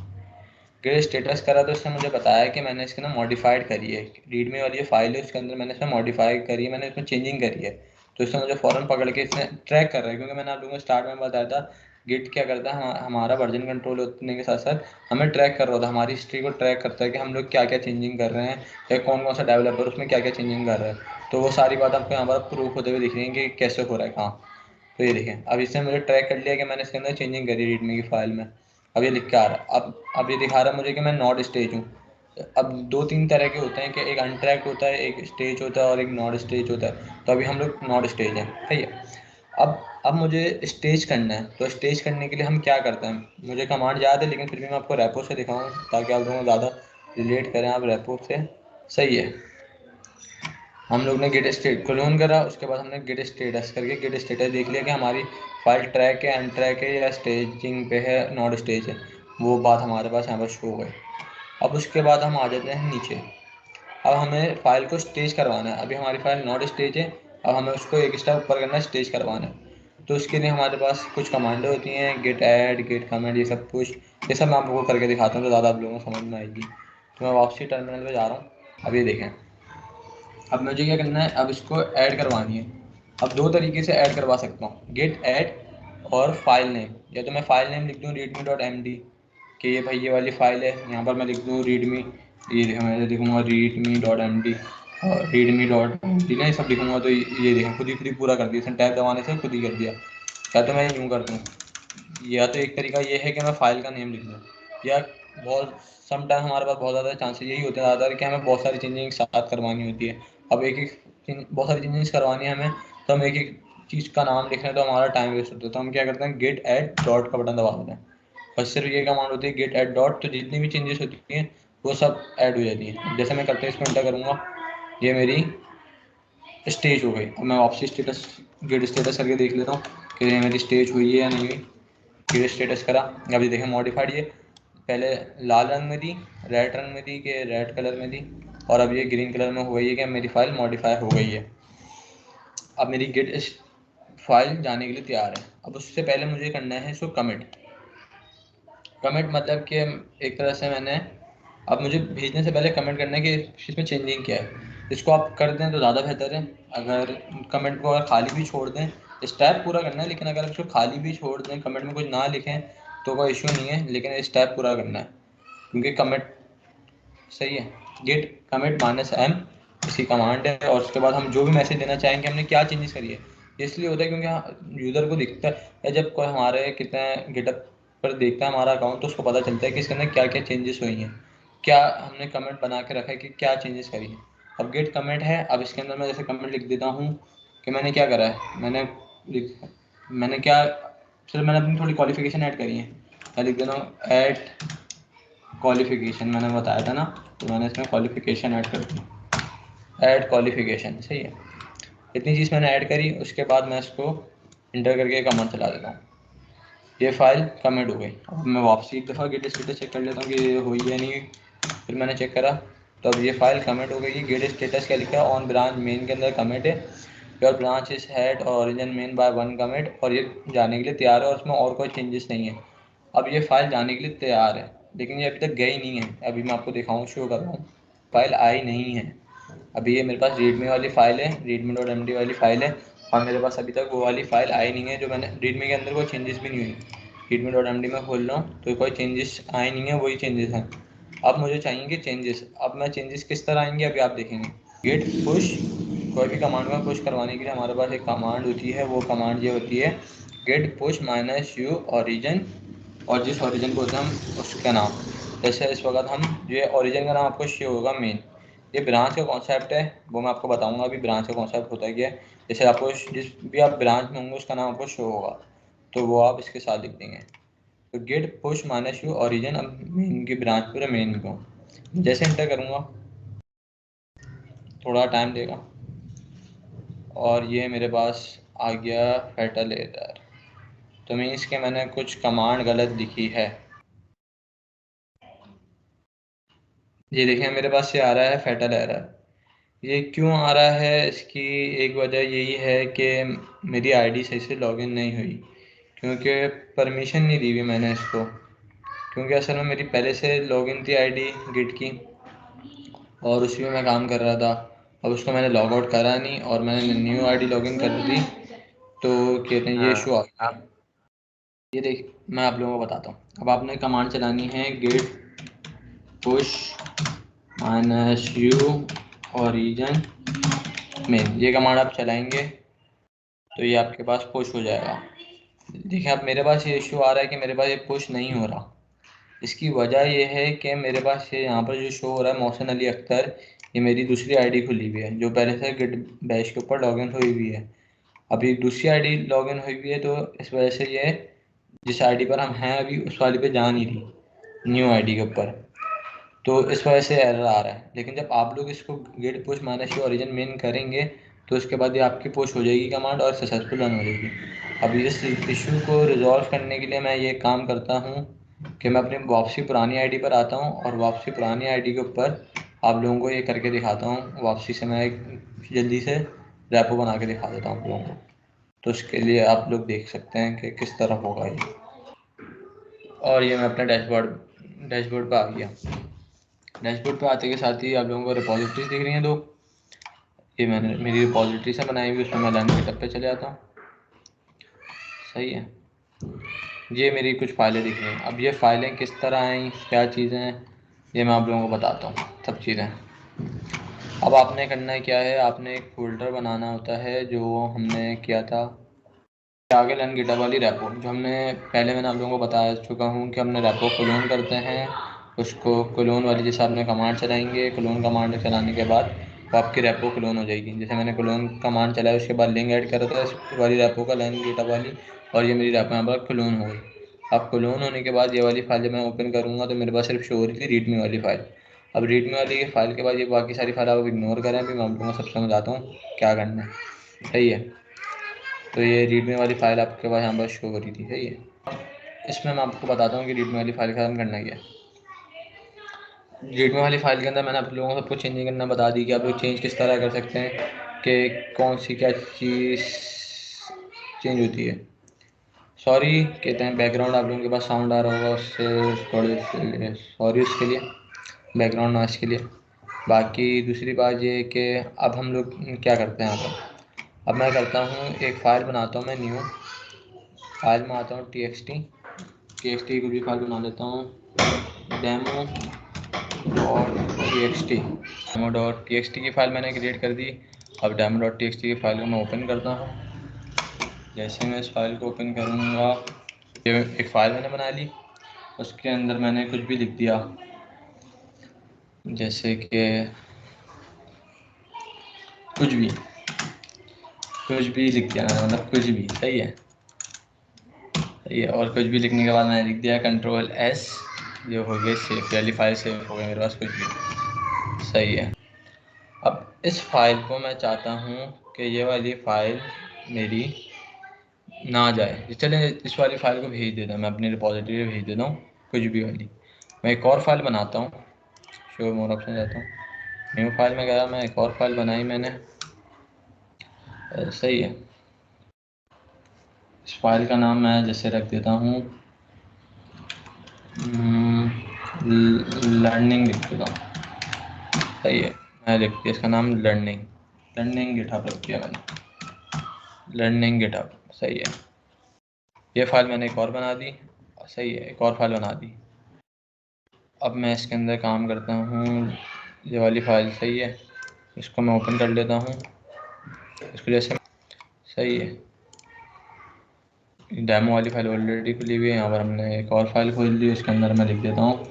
गिट स्टेटस करा तो इसने मुझे बताया कि मैंने इसके ना मॉडिफाइड करी है, रीडमी वाली जो फाइल है उसके अंदर मैंने इसमें मॉडिफाई करी है, मैंने इसमें चेंजिंग करी है। तो इसने मुझे फ़ौरन पकड़ के इसने ट्रैक कर रहा है, क्योंकि मैंने आप लोगों को स्टार्ट में बताया था गिट क्या करता है, हमारा वर्जन कंट्रोल होने के साथ साथ हमें ट्रैक कर रहा था, हमारी हिस्ट्री को ट्रैक करता है कि हम लोग क्या क्या चेंजिंग कर रहे हैं, या कौन कौन सा डेवलपर उसमें क्या क्या चेंजिंग कर रहा है। तो वो सारी बात आपको यहाँ पर प्रूफ होते हुए दिख रही है कि कैसे हो रहा है कहाँ। तो ये देखें, अब इसने मुझे ट्रैक कर लिया कि मैंने इसके अंदर चेंजिंग करी रीडमी की फाइल में। अब ये लिख के आ रहा, अब ये दिखा रहा है मुझे कि मैं नॉट स्टेज हूँ। अब दो तीन तरह के होते हैं कि एक अनट्रैक्ड होता है, एक स्टेज होता है और एक नॉट स्टेज होता है। तो अभी हम लोग नॉट स्टेज हैं, सही है। अब मुझे स्टेज करना है, तो स्टेज करने के लिए हम क्या करते हैं, मुझे कमांड याद है लेकिन फिर भी मैं आपको रैपो से दिखाऊँ ताकि आप लोगों को ज़्यादा रिलेट करें आप रैपो से। सही है, हम लोग ने गेट स्टेट क्लोन करा, उसके बाद हमने गेट स्टेटस करके गेट स्टेटस देख लिया कि हमारी फाइल ट्रैक है, अनट्रैक है, या स्टेजिंग पे है, नॉट स्टेज है। वो बात हमारे पास यहाँ पर शो हो गई। अब उसके बाद हम आ जाते हैं नीचे। अब हमें फ़ाइल को स्टेज करवाना है, अभी हमारी फ़ाइल नॉट स्टेज है, अब हमें उसको एक स्टेप ऊपर करना है, स्टेज करवाना है। तो उसके लिए हमारे पास कुछ कमांडें होती हैं, गेट ऐड, गेट कमेंट, ये सब कुछ। ये सब मैं आपको करके दिखाता हूँ तो ज़्यादा आप लोगों को समझ में आएगी। तो मैं वापसी टर्मिनल पे जा रहा हूँ। अब ये देखें, अब मुझे क्या करना है, अब इसको ऐड करवानी है। अब दो तरीके से ऐड करवा सकता हूँ, गेट ऐड और फाइल नेम। या तो मैं फाइल नेम लिख दूँ रीडमी डॉट एम डी, कि ये भाई ये वाली फाइल है, यहाँ पर मैं लिख दूँ रीडमी, ये मैं लिखूँगा रीडमी डॉट एम डी और रीडमी डॉट एम डी ना, ये सब लिखूँगा तो ये देखें खुद ही पूरा कर दिया इसने, टैब दबाने से खुद ही कर दिया। या तो मैं यूँ कर दूँ, या तो एक तरीका ये है कि मैं फ़ाइल का नेम लिख दूँ, या बहुत सम टाइम हमारे पास बहुत ज़्यादा चांसेस यही होते हैं ज़्यादातर कि हमें बहुत सारी चेंजिंग साथ करवानी होती है। अब एक एक बहुत सारी चेंजिंग्स करवानी है हमें, तो हम एक एक चीज़ का नाम लिख रहे हैं तो हमारा टाइम वेस्ट होता है। तो हम क्या करते हैं, गेट ऐड डॉट का बटन दबा देते हैं, बस सिर्फ ये कमांड होती है गेट ऐड डॉट, तो जितनी भी चेंजेस होती हैं वो सब ऐड हो जाती हैं। जैसे मैं करते हैं इसको एंटर करूँगा, ये मेरी स्टेज हो गई। अब मैं वापसी स्टेटस गेट स्टेटस करके देख लेता हूँ कि ये मेरी स्टेज हुई है या नहीं हुई। गेट स्टेटस करा, अब ये देखें मॉडिफाइड, ये पहले लाल रंग में थी, रेड रंग में थी कि रेड कलर में थी, और अब ये ग्रीन कलर में हो गई है कि मेरी फाइल मॉडिफाई हो गई है। अब मेरी गेट इस फाइल जाने के लिए तैयार है। अब उससे पहले मुझे करना है इसको कमिट। कमिट मतलब कि एक तरह से मैंने, अब मुझे भेजने से पहले कमेंट करना है कि इसमें चेंजिंग क्या है। इसको आप कर दें तो ज़्यादा बेहतर है। अगर कमेंट को अगर खाली भी छोड़ दें, स्टेप पूरा करना है, लेकिन अगर इसको खाली भी छोड़ दें, कमेंट में कुछ ना लिखें तो कोई इशू नहीं है, लेकिन स्टेप पूरा करना है क्योंकि कमेंट, सही है। गेट कमिट माइनस एम इसकी कमांड है, और उसके बाद हम जो भी मैसेज देना चाहेंगे हमने क्या चेंजेस करी है। ये इसलिए होता है क्योंकि यूज़र को दिखता है जब कोई हमारे कितने गिटअप पर देखता है हमारा अकाउंट, तो उसको पता चलता है कि इसके अंदर क्या क्या चेंजेस हुई हैं, क्या हमने कमेंट बना के रखा है कि क्या चेंजेस करी है। अब गेट कमेंट है, अब इसके अंदर मैं जैसे कमेंट लिख देता हूँ कि मैंने क्या करा है, मैंने क्या, सिर्फ मैंने अपनी थोड़ी क्वालिफिकेशन ऐड करी है। मैं लिख देता हूँ ऐड क्वालिफिकेशन, मैंने बताया था ना, तो मैंने इसमें क्वालिफिकेशन ऐड कर दी, ऐड क्वालिफिकेशन, सही है। इतनी चीज़ मैंने ऐड करी, उसके बाद मैं इसको इंटर करके कमांड चला देता हूँ। ये फाइल कमिट हो गई। अब मैं वापसी एक दफ़ा गेट स्टेटस चेक कर लेता हूँ कि ये हुई है नहीं। फिर मैंने चेक करा तो अब ये फाइल कमिट हो गई है। गेट स्टेटस क्या लिखा है, ऑन ब्रांच मेन के अंदर कमिट है, योर ब्रांच इज हेड और origin main by one commit, और ये जाने के लिए तैयार है और उसमें और कोई चेंजेस नहीं है। अब ये फाइल जाने के लिए तैयार है, लेकिन ये अभी तक गई नहीं है। अभी मैं आपको दिखाऊँ, शो कर रहा हूँ, फाइल आई नहीं है। अभी ये मेरे पास रीडमी वाली फ़ाइल है, रीडमी डॉट एम डी वाली फ़ाइल है, और मेरे पास अभी तक वो वाली फ़ाइल आई नहीं है जो मैंने रीडमी के अंदर कोई चेंजेस भी नहीं हुई। रीडमी डॉट एम डी में खोल रहा हूँ तो कोई चेंजेस आए नहीं है, वही चेंजेस हैं। अब मुझे चाहिए चेंजेस, अब मैं चेंजेस किस तरह आएंगे अभी आप देखेंगे। गेट पुश, कोई भी कमांड में पुश करवाने के लिए हमारे पास एक कमांड होती है, वो कमांड ये होती है git push minus U origin, और जिस ओरिजिन को होता है हम उसका नाम, जैसे इस वक्त हम ये ओरिजिन का नाम आपको शो होगा मेन। ये ब्रांच का कॉन्सेप्ट है, वो मैं आपको बताऊंगा अभी ब्रांच का कॉन्सेप्ट होता है क्या है। जैसे आपको जिस भी आप ब्रांच में होंगे उसका नाम आपको शो होगा, तो वो आप इसके साथ लिख देंगे। तो git push minus U origin, अब मेन की ब्रांच पूरे मेन को जैसे इंटर करूँगा थोड़ा टाइम देगा, और ये मेरे पास आ गया फेटल एरर। तो मीन्स के मैंने कुछ कमांड गलत लिखी है। ये देखें मेरे पास ये आ रहा है फेटल एरर। ये क्यों आ रहा है, इसकी एक वजह यही है कि मेरी आईडी सही से लॉगिन नहीं हुई, क्योंकि परमिशन नहीं दी हुई मैंने इसको। क्योंकि असल में मेरी पहले से लॉगिन थी आईडी गिट की, और उसी में मैं काम कर रहा था। अब उसको मैंने लॉग आउट करा नहीं और मैंने न्यू आईडी लॉगिन कर दी, तो कहते हैं ये इशू हाँ आ गया। ये देख मैं आप लोगों को बताता हूँ। अब आपने कमांड चलानी है गेट पुश -u ओरिजिन में। ये कमांड आप चलाएंगे तो ये आपके पास पुश हो जाएगा। देखिए अब मेरे पास ये इशू आ रहा है कि मेरे पास ये पुश नहीं हो रहा। इसकी वजह ये है कि मेरे पास ये यहाँ पर जो शो हो रहा है मोहसिन अली अख्तर, ये मेरी दूसरी आईडी खुली हुई है जो पहले से गिट बैश के ऊपर लॉगिन हुई हुई है। अभी दूसरी आईडी लॉगिन हुई हुई है, तो इस वजह से ये जिस आईडी पर हम हैं अभी उस वाली पे जा नहीं रही, न्यू आईडी के ऊपर। तो इस वजह से एरर आ रहा है। लेकिन जब आप लोग इसको git push minus U origin main करेंगे तो उसके बाद ये आपकी पुश हो जाएगी कमांड और सक्सेसफुल रन हो जाएगी। अब इस इशू को रिजॉल्व करने के लिए मैं ये काम करता हूँ कि मैं अपनी वापसी पुरानी आईडी पर आता हूँ और वापसी पुरानी आईडी के ऊपर आप लोगों को ये करके दिखाता हूँ। वापसी से मैं एक जल्दी से रैपो बना के दिखा देता हूँ आप लोगों को। तो उसके लिए आप लोग देख सकते हैं कि किस तरह होगा ये। और ये मैं अपने डैशबोर्ड पर आ गया। डैशबोर्ड पे आते के साथ ही आप लोगों को रिपॉजिटरीज दिख रही हैं दो। ये मैंने मेरी रिपॉजिटरी से बनाई हुई, उसमें मैं लर्न गिटहब पे चले जाता हूँ। सही है। ये मेरी कुछ फाइलें दिख रही हैं। अब ये फाइलें किस तरह आई, क्या चीज़ें हैं, ये मैं आप लोगों को बताता हूँ सब चीज़ें। अब आपने करना है क्या है, आपने एक फ़ोल्डर बनाना होता है जो हमने किया था आगे लर्न गिटहब वाली रैपो, जो हमने पहले मैंने आप लोगों को बता चुका हूँ कि हमने रैपो क्लोन करते हैं। उसको क्लोन वाली जैसे आपने कमांड चलाएंगे, क्लोन कमांड चलाने के बाद वो आपकी रैपो क्लोन हो जाएगी। जैसे मैंने क्लोन कमांड चलाया उसके बाद लिंक ऐड करा था इस वाली रैपो का लर्न गिटहब वाली, और ये मेरी रैपो यहाँ पर क्लोन हो गई। अब क्लोन होने के बाद ये वाली फाइल जब मैं ओपन करूँगा तो मेरे पास सिर्फ शो हो रही थी रीडमी वाली फाइल। अब रीडमी वाली फाइल के बाद ये बाकी सारी फाइल आप इग्नोर करें, अभी मैं आप लोगों को सब समझाता हूँ क्या करना है। सही है। तो ये रीडमी वाली फ़ाइल आपके पास यहाँ पर शो हो रही थी, सही है। इसमें मैं आपको बताता हूँ कि रीडमी वाली फ़ाइल का रन करना क्या है। रीडमी वाली फ़ाइल के अंदर मैंने आप लोगों को सब कुछ चेंजिंग करना बता दी कि आप लोग चेंज किस तरह कर सकते हैं, कि कौन सी क्या चीज़ चेंज होती है। सॉरी कहते हैं बैकग्राउंड आप लोगों के पास साउंड आ रहा होगा, उससे थोड़े से सॉरी उसके लिए, बैकग्राउंड नॉइस के लिए। बाकी दूसरी बात ये है कि अब हम लोग क्या करते हैं यहाँ पर। अब मैं करता हूँ एक फ़ाइल बनाता हूँ मैं न्यू फाइल में आता हूँ टी एक्स टी की भी फाइल बना लेता हूँ डेमो.txt की फ़ाइल मैंने क्रिएट कर दी। अब डेमो.txt की फ़ाइल को मैं ओपन करता हूँ। जैसे मैं इस फाइल को ओपन करूँगा, ये एक फ़ाइल मैंने बना ली, उसके अंदर मैंने कुछ भी लिख दिया, जैसे कि कुछ भी लिख दिया मैंने, मतलब कुछ भी। सही है। सही है। और कुछ भी लिखने के बाद मैंने लिख दिया Ctrl+S, जो हो गई सेव वाली फाइल, सेव हो गई मेरे पास कुछ भी। सही है। अब इस फाइल को मैं चाहता हूँ कि ये वाली फ़ाइल मेरी ना जाए। चलें इस वाली फ़ाइल को भेज देता हूँ, मैं अपनी रिपॉजिटरी में भेज देता हूँ कुछ भी वाली। मैं एक और फाइल बनाता हूँ, शो मोर ऑप्शन जाता हूँ, न्यू फाइल में गया, मैं एक और फाइल बनाई मैंने। सही है। इस फाइल का नाम मैं जैसे रख देता हूँ लर्निंग लिख देता हूँ। सही है। मैं लिख दिया इसका नाम लर्निंग गिटहब रख दिया मैंने, लर्निंग गिटहब। सही है। ये फाइल मैंने एक और बना दी। सही है, एक और फाइल बना दी। अब मैं इसके अंदर काम करता हूँ, ये वाली फ़ाइल। सही है। इसको मैं ओपन कर लेता हूँ, इसको जैसे। सही है। डेमो वाली फ़ाइल ऑलरेडी खुली हुई है, यहाँ पर हमने एक और फाइल खोल ली, उसके अंदर मैं लिख देता हूँ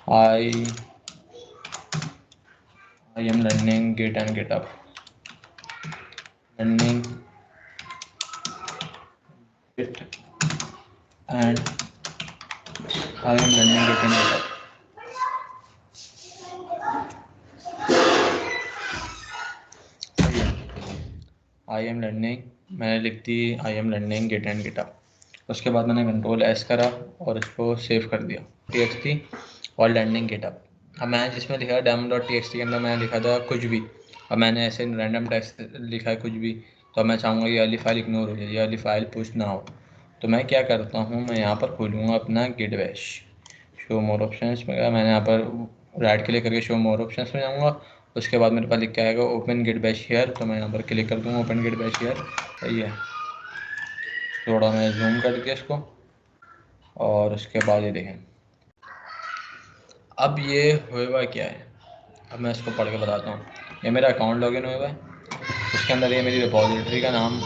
I am learning Git and GitHub, learning Git and I am learning Git and GitHub. I am learning मैंने लिख दी, I am learning Git and GitHub. उसके बाद मैंने Ctrl+S करा और इसको सेव कर दिया, TXT और लर्निंग गिटहब। अब मैंने जिसमें लिखा demo.txt के अंदर मैंने लिखा था कुछ भी, अब मैंने ऐसे रैंडम टेक्स्ट लिखा है कुछ भी, तो मैं चाहूँगा ये वाली फाइल इग्नोर हो जाए, ये वाली फाइल पुश ना हो। तो मैं क्या करता हूँ, मैं यहाँ पर खोलूँगा अपना git bash, show more options में गया, मैंने यहाँ पर राइट क्लिक करके शो मोर ऑप्शंस में जाऊँगा। उसके बाद मेरे पास लिख के आएगा ओपन गिट बैश हियर, तो मैं यहाँ पर क्लिक कर दूँगा ओपन गिट बैश हियर। सही है, थोड़ा मैं जूम कर दिया इसको, और उसके बाद ये देखें अब ये हुआ क्या है। अब मैं इसको पढ़ के बताता हूँ। ये मेरा अकाउंट लॉगिन हुआ है, उसके अंदर ये मेरी रिपॉजिटरी का नाम,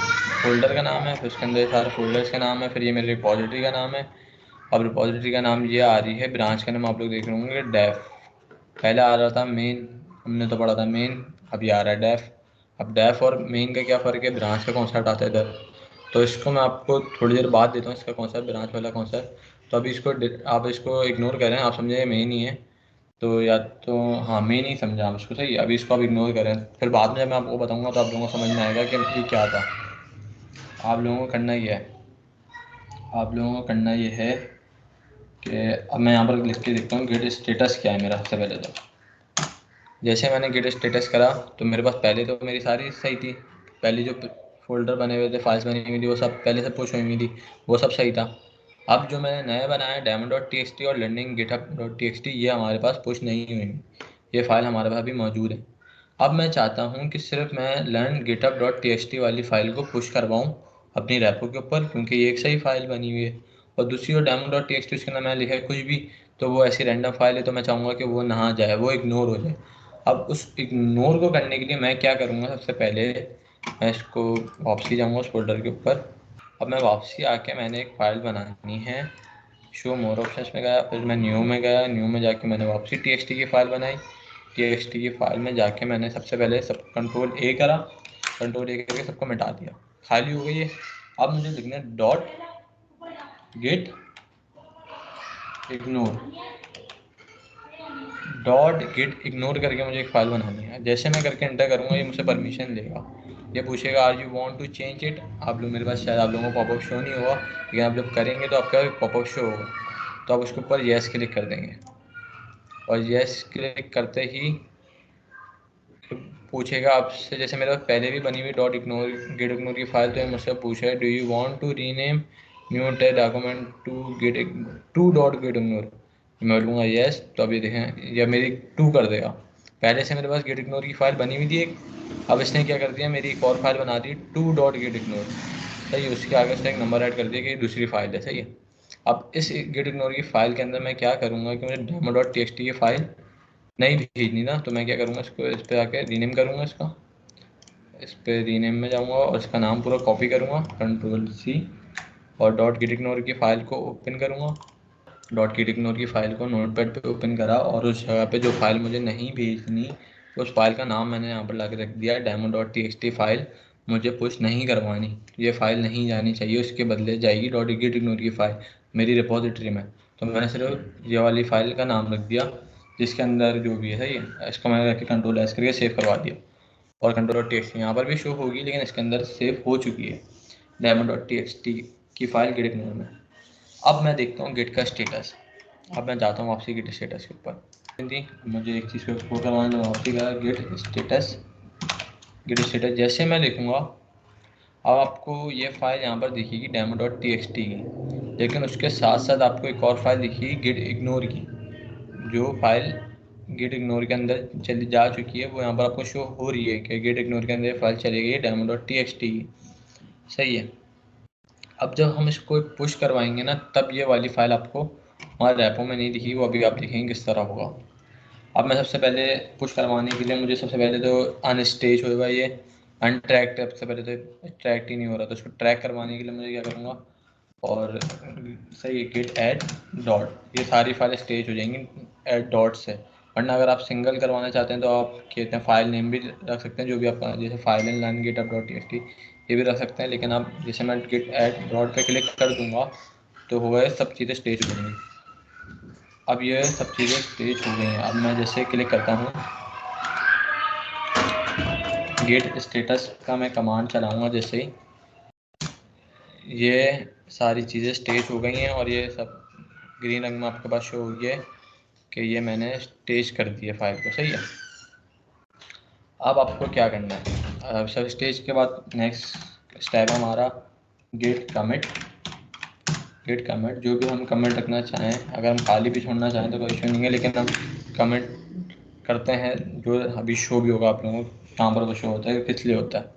फोल्डर का नाम है, फिर उसके अंदर सारे फोल्डर्स का नाम है, फिर ये मेरी रिपॉजिटरी का नाम है। अब रिपॉजिटरी का नाम ये आ रही है, ब्रांच का नाम आप लोग देख रहे होंगे डेफ, पहले आ रहा था मेन, हमने तो पढ़ा था मेन, अब ये आ रहा है डेफ। अब डेफ और मेन का क्या फ़र्क है, ब्रांच का कॉन्सेप्ट आता है इधर, तो इसको मैं आपको थोड़ी देर बाद देता हूँ इसका कॉन्सेप्ट, ब्रांच वाला कॉन्सेप्ट। तो अभी इसको आप इसको इग्नोर करें, आप समझे मेन ही है, तो या तो हाँ मेन ही समझा आप इसको, सही है। अभी इसको आप इग्नोर करें, फिर बाद में जब मैं आपको बताऊंगा तो आप लोगों को समझ में आएगा कि ये क्या था। आप लोगों को करना ये है, आप लोगों को करना ये है कि अब मैं यहाँ पर लिख के देखता हूँ गिट स्टेटस क्या है मेरा। सबसे पहले तो जैसे मैंने गिट स्टेटस करा तो मेरे पास पहले तो मेरी सारी सही थी, पहले जो फोल्डर बने हुए थे, फाइल्स बनी हुई थी, वो सब पहले से पुश हुई हुई थी, वो सब सही था। अब जो मैंने नया बनाया demo.txt और learning github.txt, ये हमारे पास पुश नहीं हुई, ये फाइल हमारे पास भी मौजूद है। अब मैं चाहता हूँ कि सिर्फ मैं learn github.txt वाली फाइल को पुश करवाऊँ अपनी रेपो के ऊपर, क्योंकि ये एक सही फाइल बनी हुई है, और दूसरी और demo.txt उसके अंदर मैंने लिखा है कुछ भी, तो वो ऐसी रैंडम फाइल है, तो मैं चाहूँगा कि वो ना जाए, वो इग्नोर हो जाए। अब उस इग्नोर को करने के लिए मैं क्या करूँगा, सबसे पहले मैं इसको वापसी जाऊँगा उस फोल्डर के ऊपर। अब मैं वापसी आके मैंने एक फ़ाइल बनानी है, शो मोर ऑप्शंस में गया, फिर मैं न्यू में गया, न्यू में जाके मैंने वापसी टीएक्सटी की फ़ाइल बनाई। टीएक्सटी की फ़ाइल में जाके मैंने सबसे पहले सब कंट्रोल ए करा, कंट्रोल ए करके सबको मिटा दिया, खाली हो गई है। अब मुझे लिखना है dot git ignore, dot git ignore करके मुझे एक फ़ाइल बनानी है। जैसे मैं करके एंटर करूँगा ये मुझसे परमिशन लेगा, ये पूछेगा are you want to change it. आप लोग, मेरे पास शायद आप लोगों को पॉपअप शो नहीं होगा, लेकिन आप जब करेंगे तो आपका पॉपअप शो होगा, तो आप उसके ऊपर येस क्लिक कर देंगे, और येस क्लिक करते ही पूछेगा आपसे, जैसे मेरे पास पहले भी बनी हुई डॉट इग्नोर गेट इग्नोर की फाइल, तो ये मुझसे पूछा है do you want to rename new text document to dot git ignore, मैं बोलूँगा येस। तो अभी देखें ये मेरी टू कर देगा, पहले से मेरे पास गेट इग्नोर की फाइल बनी हुई थी एक, अब इसने क्या कर दिया, मेरी एक और फाइल बना दी टू डॉट गेट इग्नोर, सही है। उसके आगे उसने एक नंबर ऐड कर दिया कि ये दूसरी फाइल है, सही है। अब इस गेट इग्नोर की फाइल के अंदर मैं क्या करूँगा कि मुझे demo.txt की फाइल नहीं भेजनी ना, तो मैं क्या करूँगा, इसको इस पर आके रीनेम करूँगा, इसका इस पर रीनेम में जाऊँगा और इसका नाम पूरा कॉपी करूँगा, कंट्रोल सी, और डॉट गिट इग्नोर की फ़ाइल को ओपन करूँगा। डॉट गिट इग्नोर की फ़ाइल को नोटपैड पे ओपन करा, और उस जगह पे जो फाइल मुझे नहीं भेजनी, उस फाइल का नाम मैंने यहाँ पर ला के रख दिया demo.txt फाइल, मुझे पुश नहीं करवानी, ये फ़ाइल नहीं जानी चाहिए, उसके बदले जाएगी डॉट गिट इग्नोर की फ़ाइल मेरी रिपॉजिटरी में। तो मैंने सिर्फ ये वाली फ़ाइल का नाम रख दिया जिसके अंदर जो भी है, सही है। इसको मैंने रख के कंट्रोल एस करके सेव करवा दिया, और control dot T X T यहाँ पर भी शो होगी, लेकिन इसके अंदर सेव हो चुकी है demo.txt की फाइल गिट इग्नोर में। अब मैं देखता हूँ गिट का स्टेटस, अब मैं जाता हूँ वापसी गिट स्टेटस के ऊपर, हिंदी मुझे एक चीज़ को एक्सप्लोर करवाना है, वापसी का गिट स्टेटस, गिट स्टेटस जैसे मैं लिखूँगा, अब आपको ये फाइल यहाँ पर दिखेगी demo.txt की, लेकिन उसके साथ साथ आपको एक और फाइल दिखेगी गिट इग्नोर की, जो फाइल गिट इग्नोर के अंदर चली जा चुकी है, वो यहाँ पर आपको शो हो रही है कि गिट इग्नोर के अंदर फाइल चली गई है demo.txt की, सही है। अब जब हम इसको पुश करवाएंगे ना, तब ये वाली फाइल आपको हमारे रैपो में नहीं दिखी, वो अभी आप देखेंगे किस तरह होगा। अब मैं सबसे पहले पुश करवाने के लिए, मुझे सबसे पहले तो अनस्टेज होगा, ये अनट्रैक्ड है, सबसे पहले तो ट्रैक्ट ही नहीं हो रहा, तो उसको ट्रैक करवाने के लिए मुझे क्या करूँगा, और सही है गिट ऐड डॉट, ये सारी फाइल स्टेज हो जाएंगी ऐड डॉट से। वरना अगर आप सिंगल करवाना चाहते हैं तो आप कहते हैं फाइल नेम भी रख सकते हैं, जो भी आपका, जैसे file in line git up dot T X T, ये भी रख सकते हैं, लेकिन आप जैसे मैं गिट ऐड डॉट पे क्लिक कर दूंगा तो हुआ है सब चीज़ें स्टेज हो जाएंगी। अब ये सब चीज़ें स्टेज हो गई हैं, अब मैं जैसे क्लिक करता हूँ गेट स्टेटस का, मैं कमांड चलाऊँगा, जैसे ही ये सारी चीज़ें स्टेज हो गई हैं और ये सब ग्रीन रंग में आपके पास शो हुई है कि ये मैंने स्टेज कर दिया फाइल को, सही है। अब आपको क्या करना है, अब सब स्टेज के बाद नेक्स्ट स्टेप हमारा गेट कमिट। गेट कमिट जो भी हम कमिट रखना चाहें, अगर हम खाली भी छोड़ना चाहें तो कोई इशू नहीं है, लेकिन हम कमिट करते हैं जो अभी शो भी होगा आप लोगों को, यहाँ पर वो शो होता है किस लिए होता है,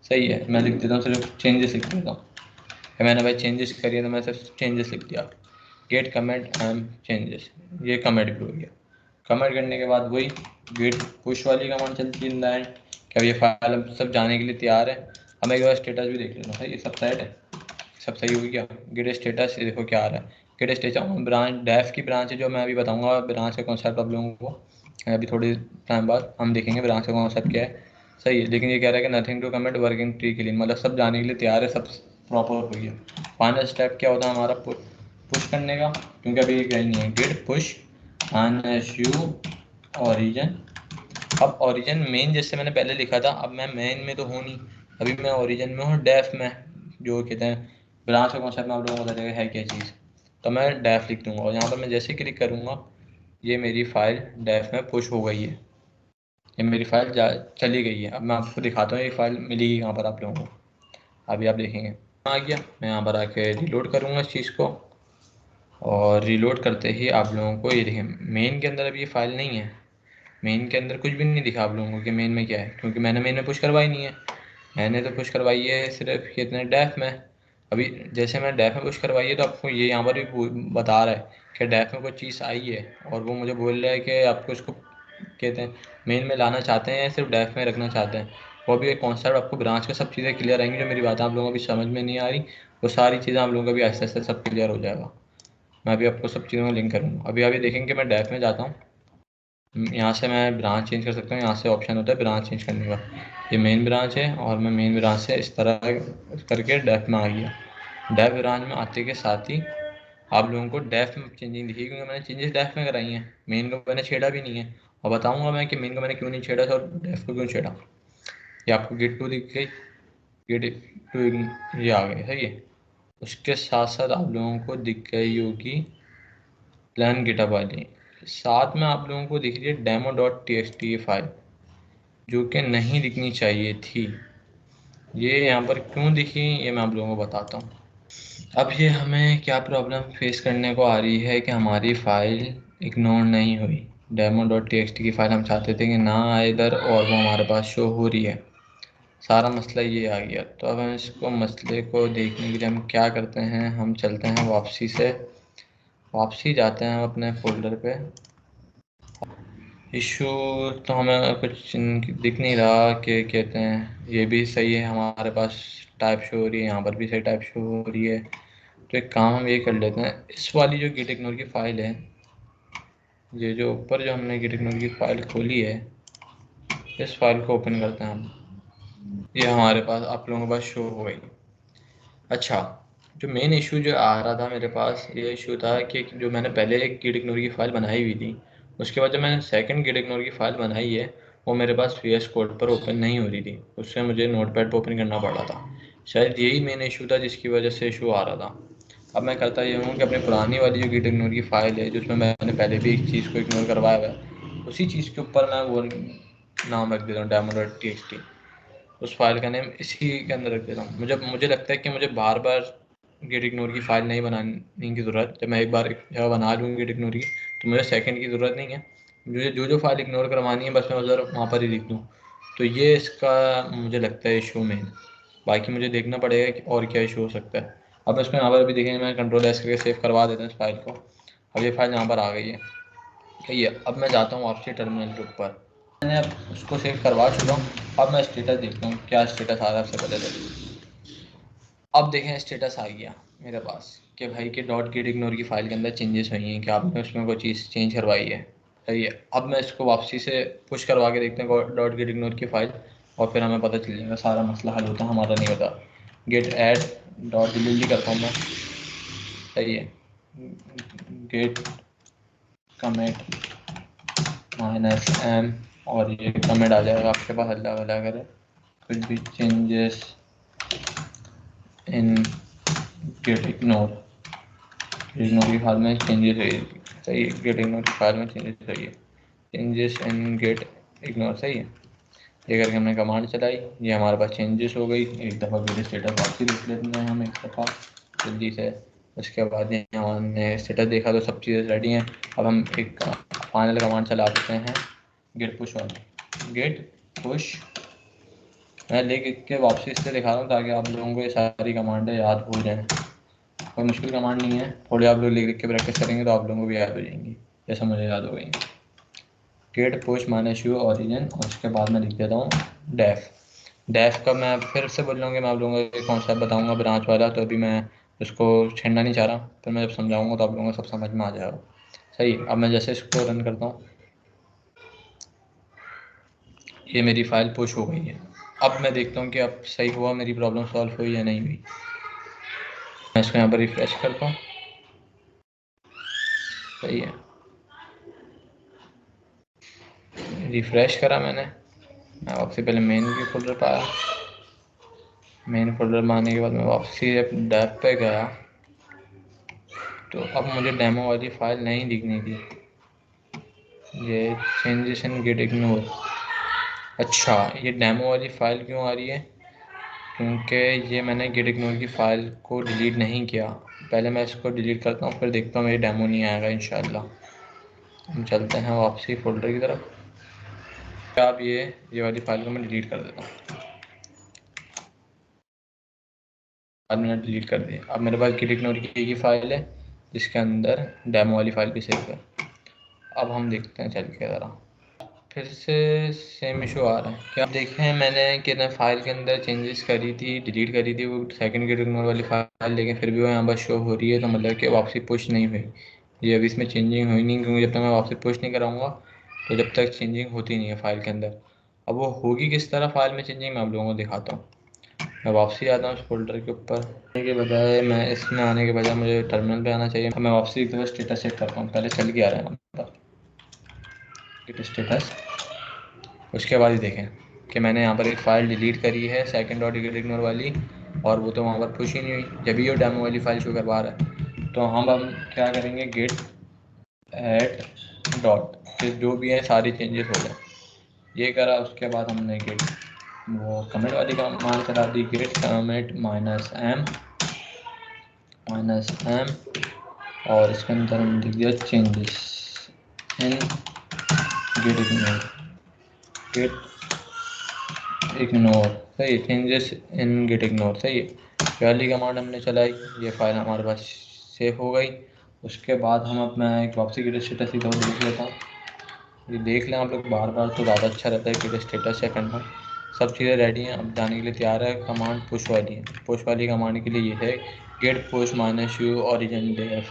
सही है। मैं लिख देता हूँ, सिर्फ चेंजेस लिख देता हूँ। मैंने भाई चेंजेस करिए तो मैं सिर्फ चेंजेस लिख दिया, गेट कमेंट एंड चेंजेस, ये कमेंट भी हो गया। कमेंट करने के बाद वही गेट पुश वाली कमांड चलती है इन द एंड, कि अब ये फाइल अब सब जाने के लिए तैयार है। अब मैं एक बार स्टेटस भी देख लेता हूँ, ये सब सेट है, सब सही हो गया। गेट स्टेटस ये देखो क्या आ रहा है, गेट स्टेटस ब्रांच डेफ की ब्रांच है, जो मैं अभी बताऊंगा ब्रांच का कॉन्सेप्ट आप लोगों को अभी थोड़ी टाइम बाद हम देखेंगे ब्रांच का कॉन्सेप्ट क्या है, सही है। लेकिन ये कह रहा है कि nothing to comment working tree clean, मतलब सब जाने के लिए तैयार है, सब प्रॉपर हो गया। फाइनल स्टेप क्या होता है हमारा, पुश करने का, क्योंकि अभी ये नहीं है, गेट पुश अनएसयू ओरिजिन। अब ओरिजिन मेन जैसे मैंने पहले लिखा था, अब मैं मेन में तो हूँ नहीं, अभी मैं ओरिजिन में हूँ, डेफ में, जो कहते हैं ब्रांच का कॉन्सेप्ट में आप लोगों को पता है क्या चीज़। तो मैं डेफ लिख दूंगा और यहाँ पर मैं जैसे क्लिक करूँगा ये मेरी फाइल डेफ में पुश हो गई है, ये मेरी फाइल चली गई है। अब मैं आपको दिखाता हूँ ये फाइल मिलेगी यहाँ पर आप लोगों को, अभी आप देखेंगे आ गया। मैं यहाँ पर आके रिलोड करूँगा इस चीज़ को, और रिलोड करते ही आप लोगों को ये देखें मेन के अंदर अभी ये फाइल नहीं है, मेन के अंदर कुछ भी नहीं दिखा आप लोगों को कि मेन में क्या है, क्योंकि मैंने मेन में पुश करवाई नहीं है। मैंने तो पुश करवाई है सिर्फ ये इतने डेफ में। अभी जैसे मैं डेफ में पुश करवाई है तो आपको ये यहाँ पर भी बता रहा है कि डेफ में कोई चीज़ आई है, और वो मुझे बोल रहा है कि आपको इसको कहते हैं मेन में लाना चाहते हैं या सिर्फ डेफ में रखना चाहते हैं। वो भी एक कॉन्सेप्ट आपको ब्रांच का सब चीज़ें क्लियर आएंगी, जो मेरी बातें आप लोगों को अभी समझ में नहीं आ रही वो सारी चीज़ें आप लोगों को भी आहिस्ते आहिस्ते सब क्लियर हो जाएगा। मैं अभी आपको सब चीज़ों में लिंक करूँगा। अभी अभी देखेंगे मैं डेफ में जाता हूँ, यहाँ से मैं ब्रांच चेंज कर सकता हूँ, यहाँ से ऑप्शन होता है ब्रांच चेंज करने का, ये मेन ब्रांच है और मैं मेन ब्रांच से इस तरह करके डेफ में आ गया। डेफ ब्रांच में आते के साथ ही आप लोगों को डेफ में चेंजिंग दिखी, क्योंकि मैंने चेंजेस डेफ में कराई हैं, मेन को मैंने छेड़ा भी नहीं है। और बताऊंगा मैं कि मेन को मैंने क्यों नहीं छेड़ा था और डेफ को क्यों छेड़ा। ये आपको गेट टू दिख गई, गेट टू ये आ गई, सही है। उसके साथ साथ आप लोगों को दिख गई होगी प्लान गिटअप वाली, साथ में आप लोगों को दिख रही है demo dot T X T file, जो कि नहीं दिखनी चाहिए थी। ये यहाँ पर क्यों दिखी ये मैं आप लोगों को बताता हूँ। अब ये हमें क्या प्रॉब्लम फेस करने को आ रही है कि हमारी फ़ाइल इग्नोर नहीं हुई, demo dot T X T की फ़ाइल हम चाहते थे कि ना आए इधर और वो हमारे पास शो हो रही है, सारा मसला ये आ गया। तो अब हम इसको मसले को देखने के लिए हम क्या करते हैं, हम चलते हैं वापसी से, वापसी जाते हैं हम अपने फोल्डर पे। इशू तो हमें कुछ दिख नहीं रहा कि कहते हैं, ये भी सही है हमारे पास टाइप शो हो रही है, यहाँ पर भी सही टाइप शो हो रही है। तो एक काम हम ये कर लेते हैं, इस वाली जो गिट इग्नोर की फ़ाइल है, ये जो ऊपर जो हमने गिट इग्नोर की फ़ाइल खोली है, इस फाइल को ओपन करते हैं हम, ये हमारे पास आप लोगों के पास शो हो गई। अच्छा, जो मेन इशू जो आ रहा था मेरे पास, ये इशू था कि जो मैंने पहले एक गिट इग्नोर की फ़ाइल बनाई हुई थी, उसके बाद जब मैंने सेकंड गिट इग्नोर की फ़ाइल बनाई है वो मेरे पास वी एस कोड पर ओपन नहीं हो रही थी, उससे मुझे नोटपैड पर ओपन करना पड़ रहा था। शायद यही मेन इशू था जिसकी वजह से इशू आ रहा था। अब मैं करता ये हूँ कि अपनी पुरानी वाली जो गिट इग्नोर की फ़ाइल है, जिसमें मैंने पहले भी एक चीज़ को इग्नोर करवाया हुआ है, उसी चीज़ के ऊपर मैं वो नाम रख देता हूँ demo dot T X T, उस फाइल का नेम इसी के अंदर रख देता हूँ। मुझे मुझे लगता है कि मुझे बार बार गेट इग्नोर की फ़ाइल नहीं बनाने की ज़रूरत, जब मैं एक बार जगह बना लूँ गेट इग्नोर की तो मुझे सेकंड की ज़रूरत नहीं है। मुझे जो जो फाइल इग्नोर करवानी है बस मैं उधर वहाँ पर ही लिख दूँ। तो ये इसका मुझे लगता है इशू में, बाकी मुझे देखना पड़ेगा कि और क्या इशू हो सकता है। अब इसमें यहाँ पर भी देखेंगे, मैं कंट्रोल एस करके सेव करवा देता हूँ इस फाइल को। अब ये फाइल यहाँ पर आ गई है, सही है। अब मैं जाता हूँ वापसी टर्मिनल के ऊपर, मैंने अब उसको सेव करवा चुका हूँ। अब मैं स्टेटस देखता हूँ क्या स्टेटस आ रहा है सबसे पहले तो। अब देखें स्टेटस आ गया मेरे पास कि भाई के डॉट गेट इग्नोर की फ़ाइल के अंदर चेंजेस हुई हैं कि आपने उसमें कोई चीज़ चेंज करवाई है, सही है। अब मैं इसको वापसी से पुश करवा के देखते हैं डॉट गेट इग्नोर की फ़ाइल, और फिर हमें पता चल जाएगा, सारा मसला हल होता है, हमारा नहीं होता। गेट ऐड डॉट डिलीवरी करता हूँ मैं, सही है। गेट कमेंट -m, और ये कमेंट आ जाएगा आपके पास, अल्लाह वाला करे कुछ भी चेंजेस इन गेट इग्नोर की फाइल में चेंजेस हुई, सही है, गेट इग्नोर की फाइल में चेंजेस सही है, चेंजेस इन गेट इग्नोर सही है। ये करके हमने कमांड चलाई, ये हमारे पास चेंजेस हो गई। एक दफ़ा गेट स्टेटस वापसी देख लेते हैं हम एक दफ़ा जल्दी से। उसके बाद हमने स्टेटस देखा तो सब चीज़ें रेडी हैं। अब हम एक फाइनल कमांड चला देते हैं, गेट पुश वाली। गेट पुश मैं लिख के वापसी इसलिए दिखा रहा हूँ ताकि आप लोगों को ये सारी कमांडें याद हो जाएँ। कोई मुश्किल कमांड नहीं है, थोड़ी आप लोग लिख के प्रैक्टिस करेंगे तो आप लोगों को भी याद हो जाएंगी, जैसे मुझे याद हो गई। Git push minus U origin, और उसके बाद मैं लिख देता हूँ डेफ। डेफ का मैं फिर से बोल लूँगा, मैं आप लोगों को कॉन्सेप्ट बताऊँगा ब्रांच वाला, तो अभी मैं उसको छेड़ना नहीं चाह रहा, फिर मैं जब समझाऊँगा तो आप लोगों को सब समझ में आ जाएगा। सही, अब मैं जैसे इसको रन करता हूँ, ये मेरी फ़ाइल पुश हो गई है। अब मैं देखता हूँ कि अब सही हुआ, मेरी प्रॉब्लम सॉल्व हुई या नहीं हुई। मैं इसको यहाँ पर रिफ्रेश करता हूँ, सही है, रिफ्रेश करा मैंने। मैं वापसी पहले मेन की फोल्डर पर आया, मेन फोल्डर में आने के बाद मैं वापसी डेप पे गया, तो अब मुझे डेमो वाली फ़ाइल नहीं दिखनी थी। ये चेंजेस इन गेट इग्नोर, अच्छा ये डेमो वाली फ़ाइल क्यों आ रही है, क्योंकि ये मैंने गेट इग्नोर की फ़ाइल को डिलीट नहीं किया। पहले मैं इसको डिलीट करता हूँ, फिर देखता हूँ मेरी डेमो नहीं आएगा इंशाल्लाह। हम चलते हैं वापसी फ़ोल्डर की तरफ। अब ये वाली फ़ाइल को मैं डिलीट कर देता हूँ, बाद मैंने डिलीट कर दी। अब मेरे पास गेट इग्नोर की एक ही फ़ाइल है जिसके अंदर डेमो वाली फ़ाइल भी सेव है। अब हम देखते हैं चल के ज़रा, फिर से सेम इशू आ रहा है क्या। आप देखें मैंने कि ना फाइल के अंदर चेंजेस करी थी, डिलीट करी थी वो सेकंड गेट इग्नोर वाली फाइल, लेकिन फिर भी वो यहाँ पर शो हो रही है, तो मतलब कि वापसी पुश नहीं हुई। ये अभी इसमें चेंजिंग हुई नहीं, क्योंकि जब तक मैं वापसी पुश नहीं कराऊंगा तो जब तक चेंजिंग होती नहीं है फाइल के अंदर। अब वो होगी किस तरह फाइल में चेंजिंग, मैं आप लोगों को दिखाता हूँ। मैं वापसी आता हूँ उस फोल्डर के ऊपर, आने के बजाय मैं इसमें आने के बजाय मुझे टर्मिनल पे आना चाहिए। मैं वापसी एक दफ़ा स्टेटस चेक करता हूँ, पहले चल के आ रहा है नंबर स्टेटस। उसके बाद ही देखें कि मैंने यहाँ पर एक फ़ाइल डिलीट करी है सेकंड डॉट गेट इग्नोर वाली, और वो तो वहाँ पर पुश ही नहीं हुई, जब ये डेमो वाली फ़ाइल शो करवा रहा है। तो हम क्या करेंगे, गेट एट डॉट, फिर जो भी है सारी चेंजेस हो जाए, ये करा। उसके बाद हमने गेट वो कमेंट वाली कमांड चला दी, गेट कमेंट माइनस एम, और इसके अंदर हम लिख दिया changes in git ignore, git ignore सही है, चेंजेस इन गेट इग्नोर सही है। पहली कमांड हमने चलाई, ये फाइल हमारे पास सेव हो गई। उसके बाद हम अपना एक वापसी गेट स्टेटस सीधा देख लेता हूँ, ये देख लें आप लोग बार बार तो ज़्यादा अच्छा रहता है गेट स्टेटस चेक करना। सब चीज़ें रेडी हैं, अब जाने के लिए तैयार है। कमांड पुश वाली है, पुश वाली कमांड के लिए ये है git push minus U origin dev.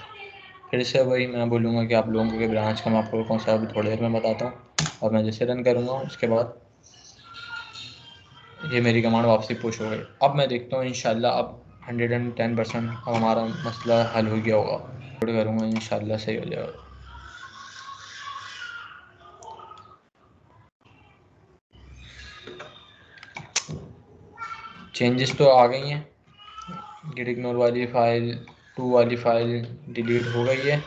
फिर से वही मैं बोलूँगा कि आप लोगों के ब्रांच का मैं आपको कौन सा अभी थोड़ी देर में बताता हूँ, और मैं जैसे रन करूँगा उसके बाद ये मेरी कमांड वापसी पुश हो गई। अब मैं देखता हूँ इंशाल्लाह अब 110% अब हमारा मसला हल हो गया होगा। अपलोड करूँगा इंशाल्लाह सही हो जाएगा। चेंजेस तो आ गई हैं, गेट इग्नोर वाली फ़ाइल 2 वाली फ़ाइल डिलीट हो गई है,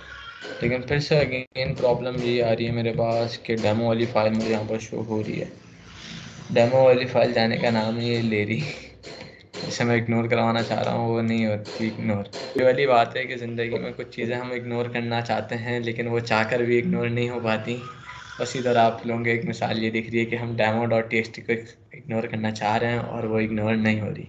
लेकिन फिर से अगेन प्रॉब्लम ये आ रही है मेरे पास कि डेमो वाली फ़ाइल मुझे यहाँ पर शो हो रही है। डेमो वाली फ़ाइल जाने का नाम ही ये ले रही, जिसे मैं इग्नोर करवाना चाह रहा हूँ वो नहीं होती इग्नोर। ये वाली बात है कि ज़िंदगी में कुछ चीज़ें हम इग्नोर करना चाहते हैं लेकिन वो चाहकर भी इग्नोर नहीं हो पाती। उसी तरह आप लोगों को एक मिसाल ये दिख रही है कि हम demo dot T X T को इग्नोर करना चाह रहे हैं और वो इग्नोर नहीं हो रही।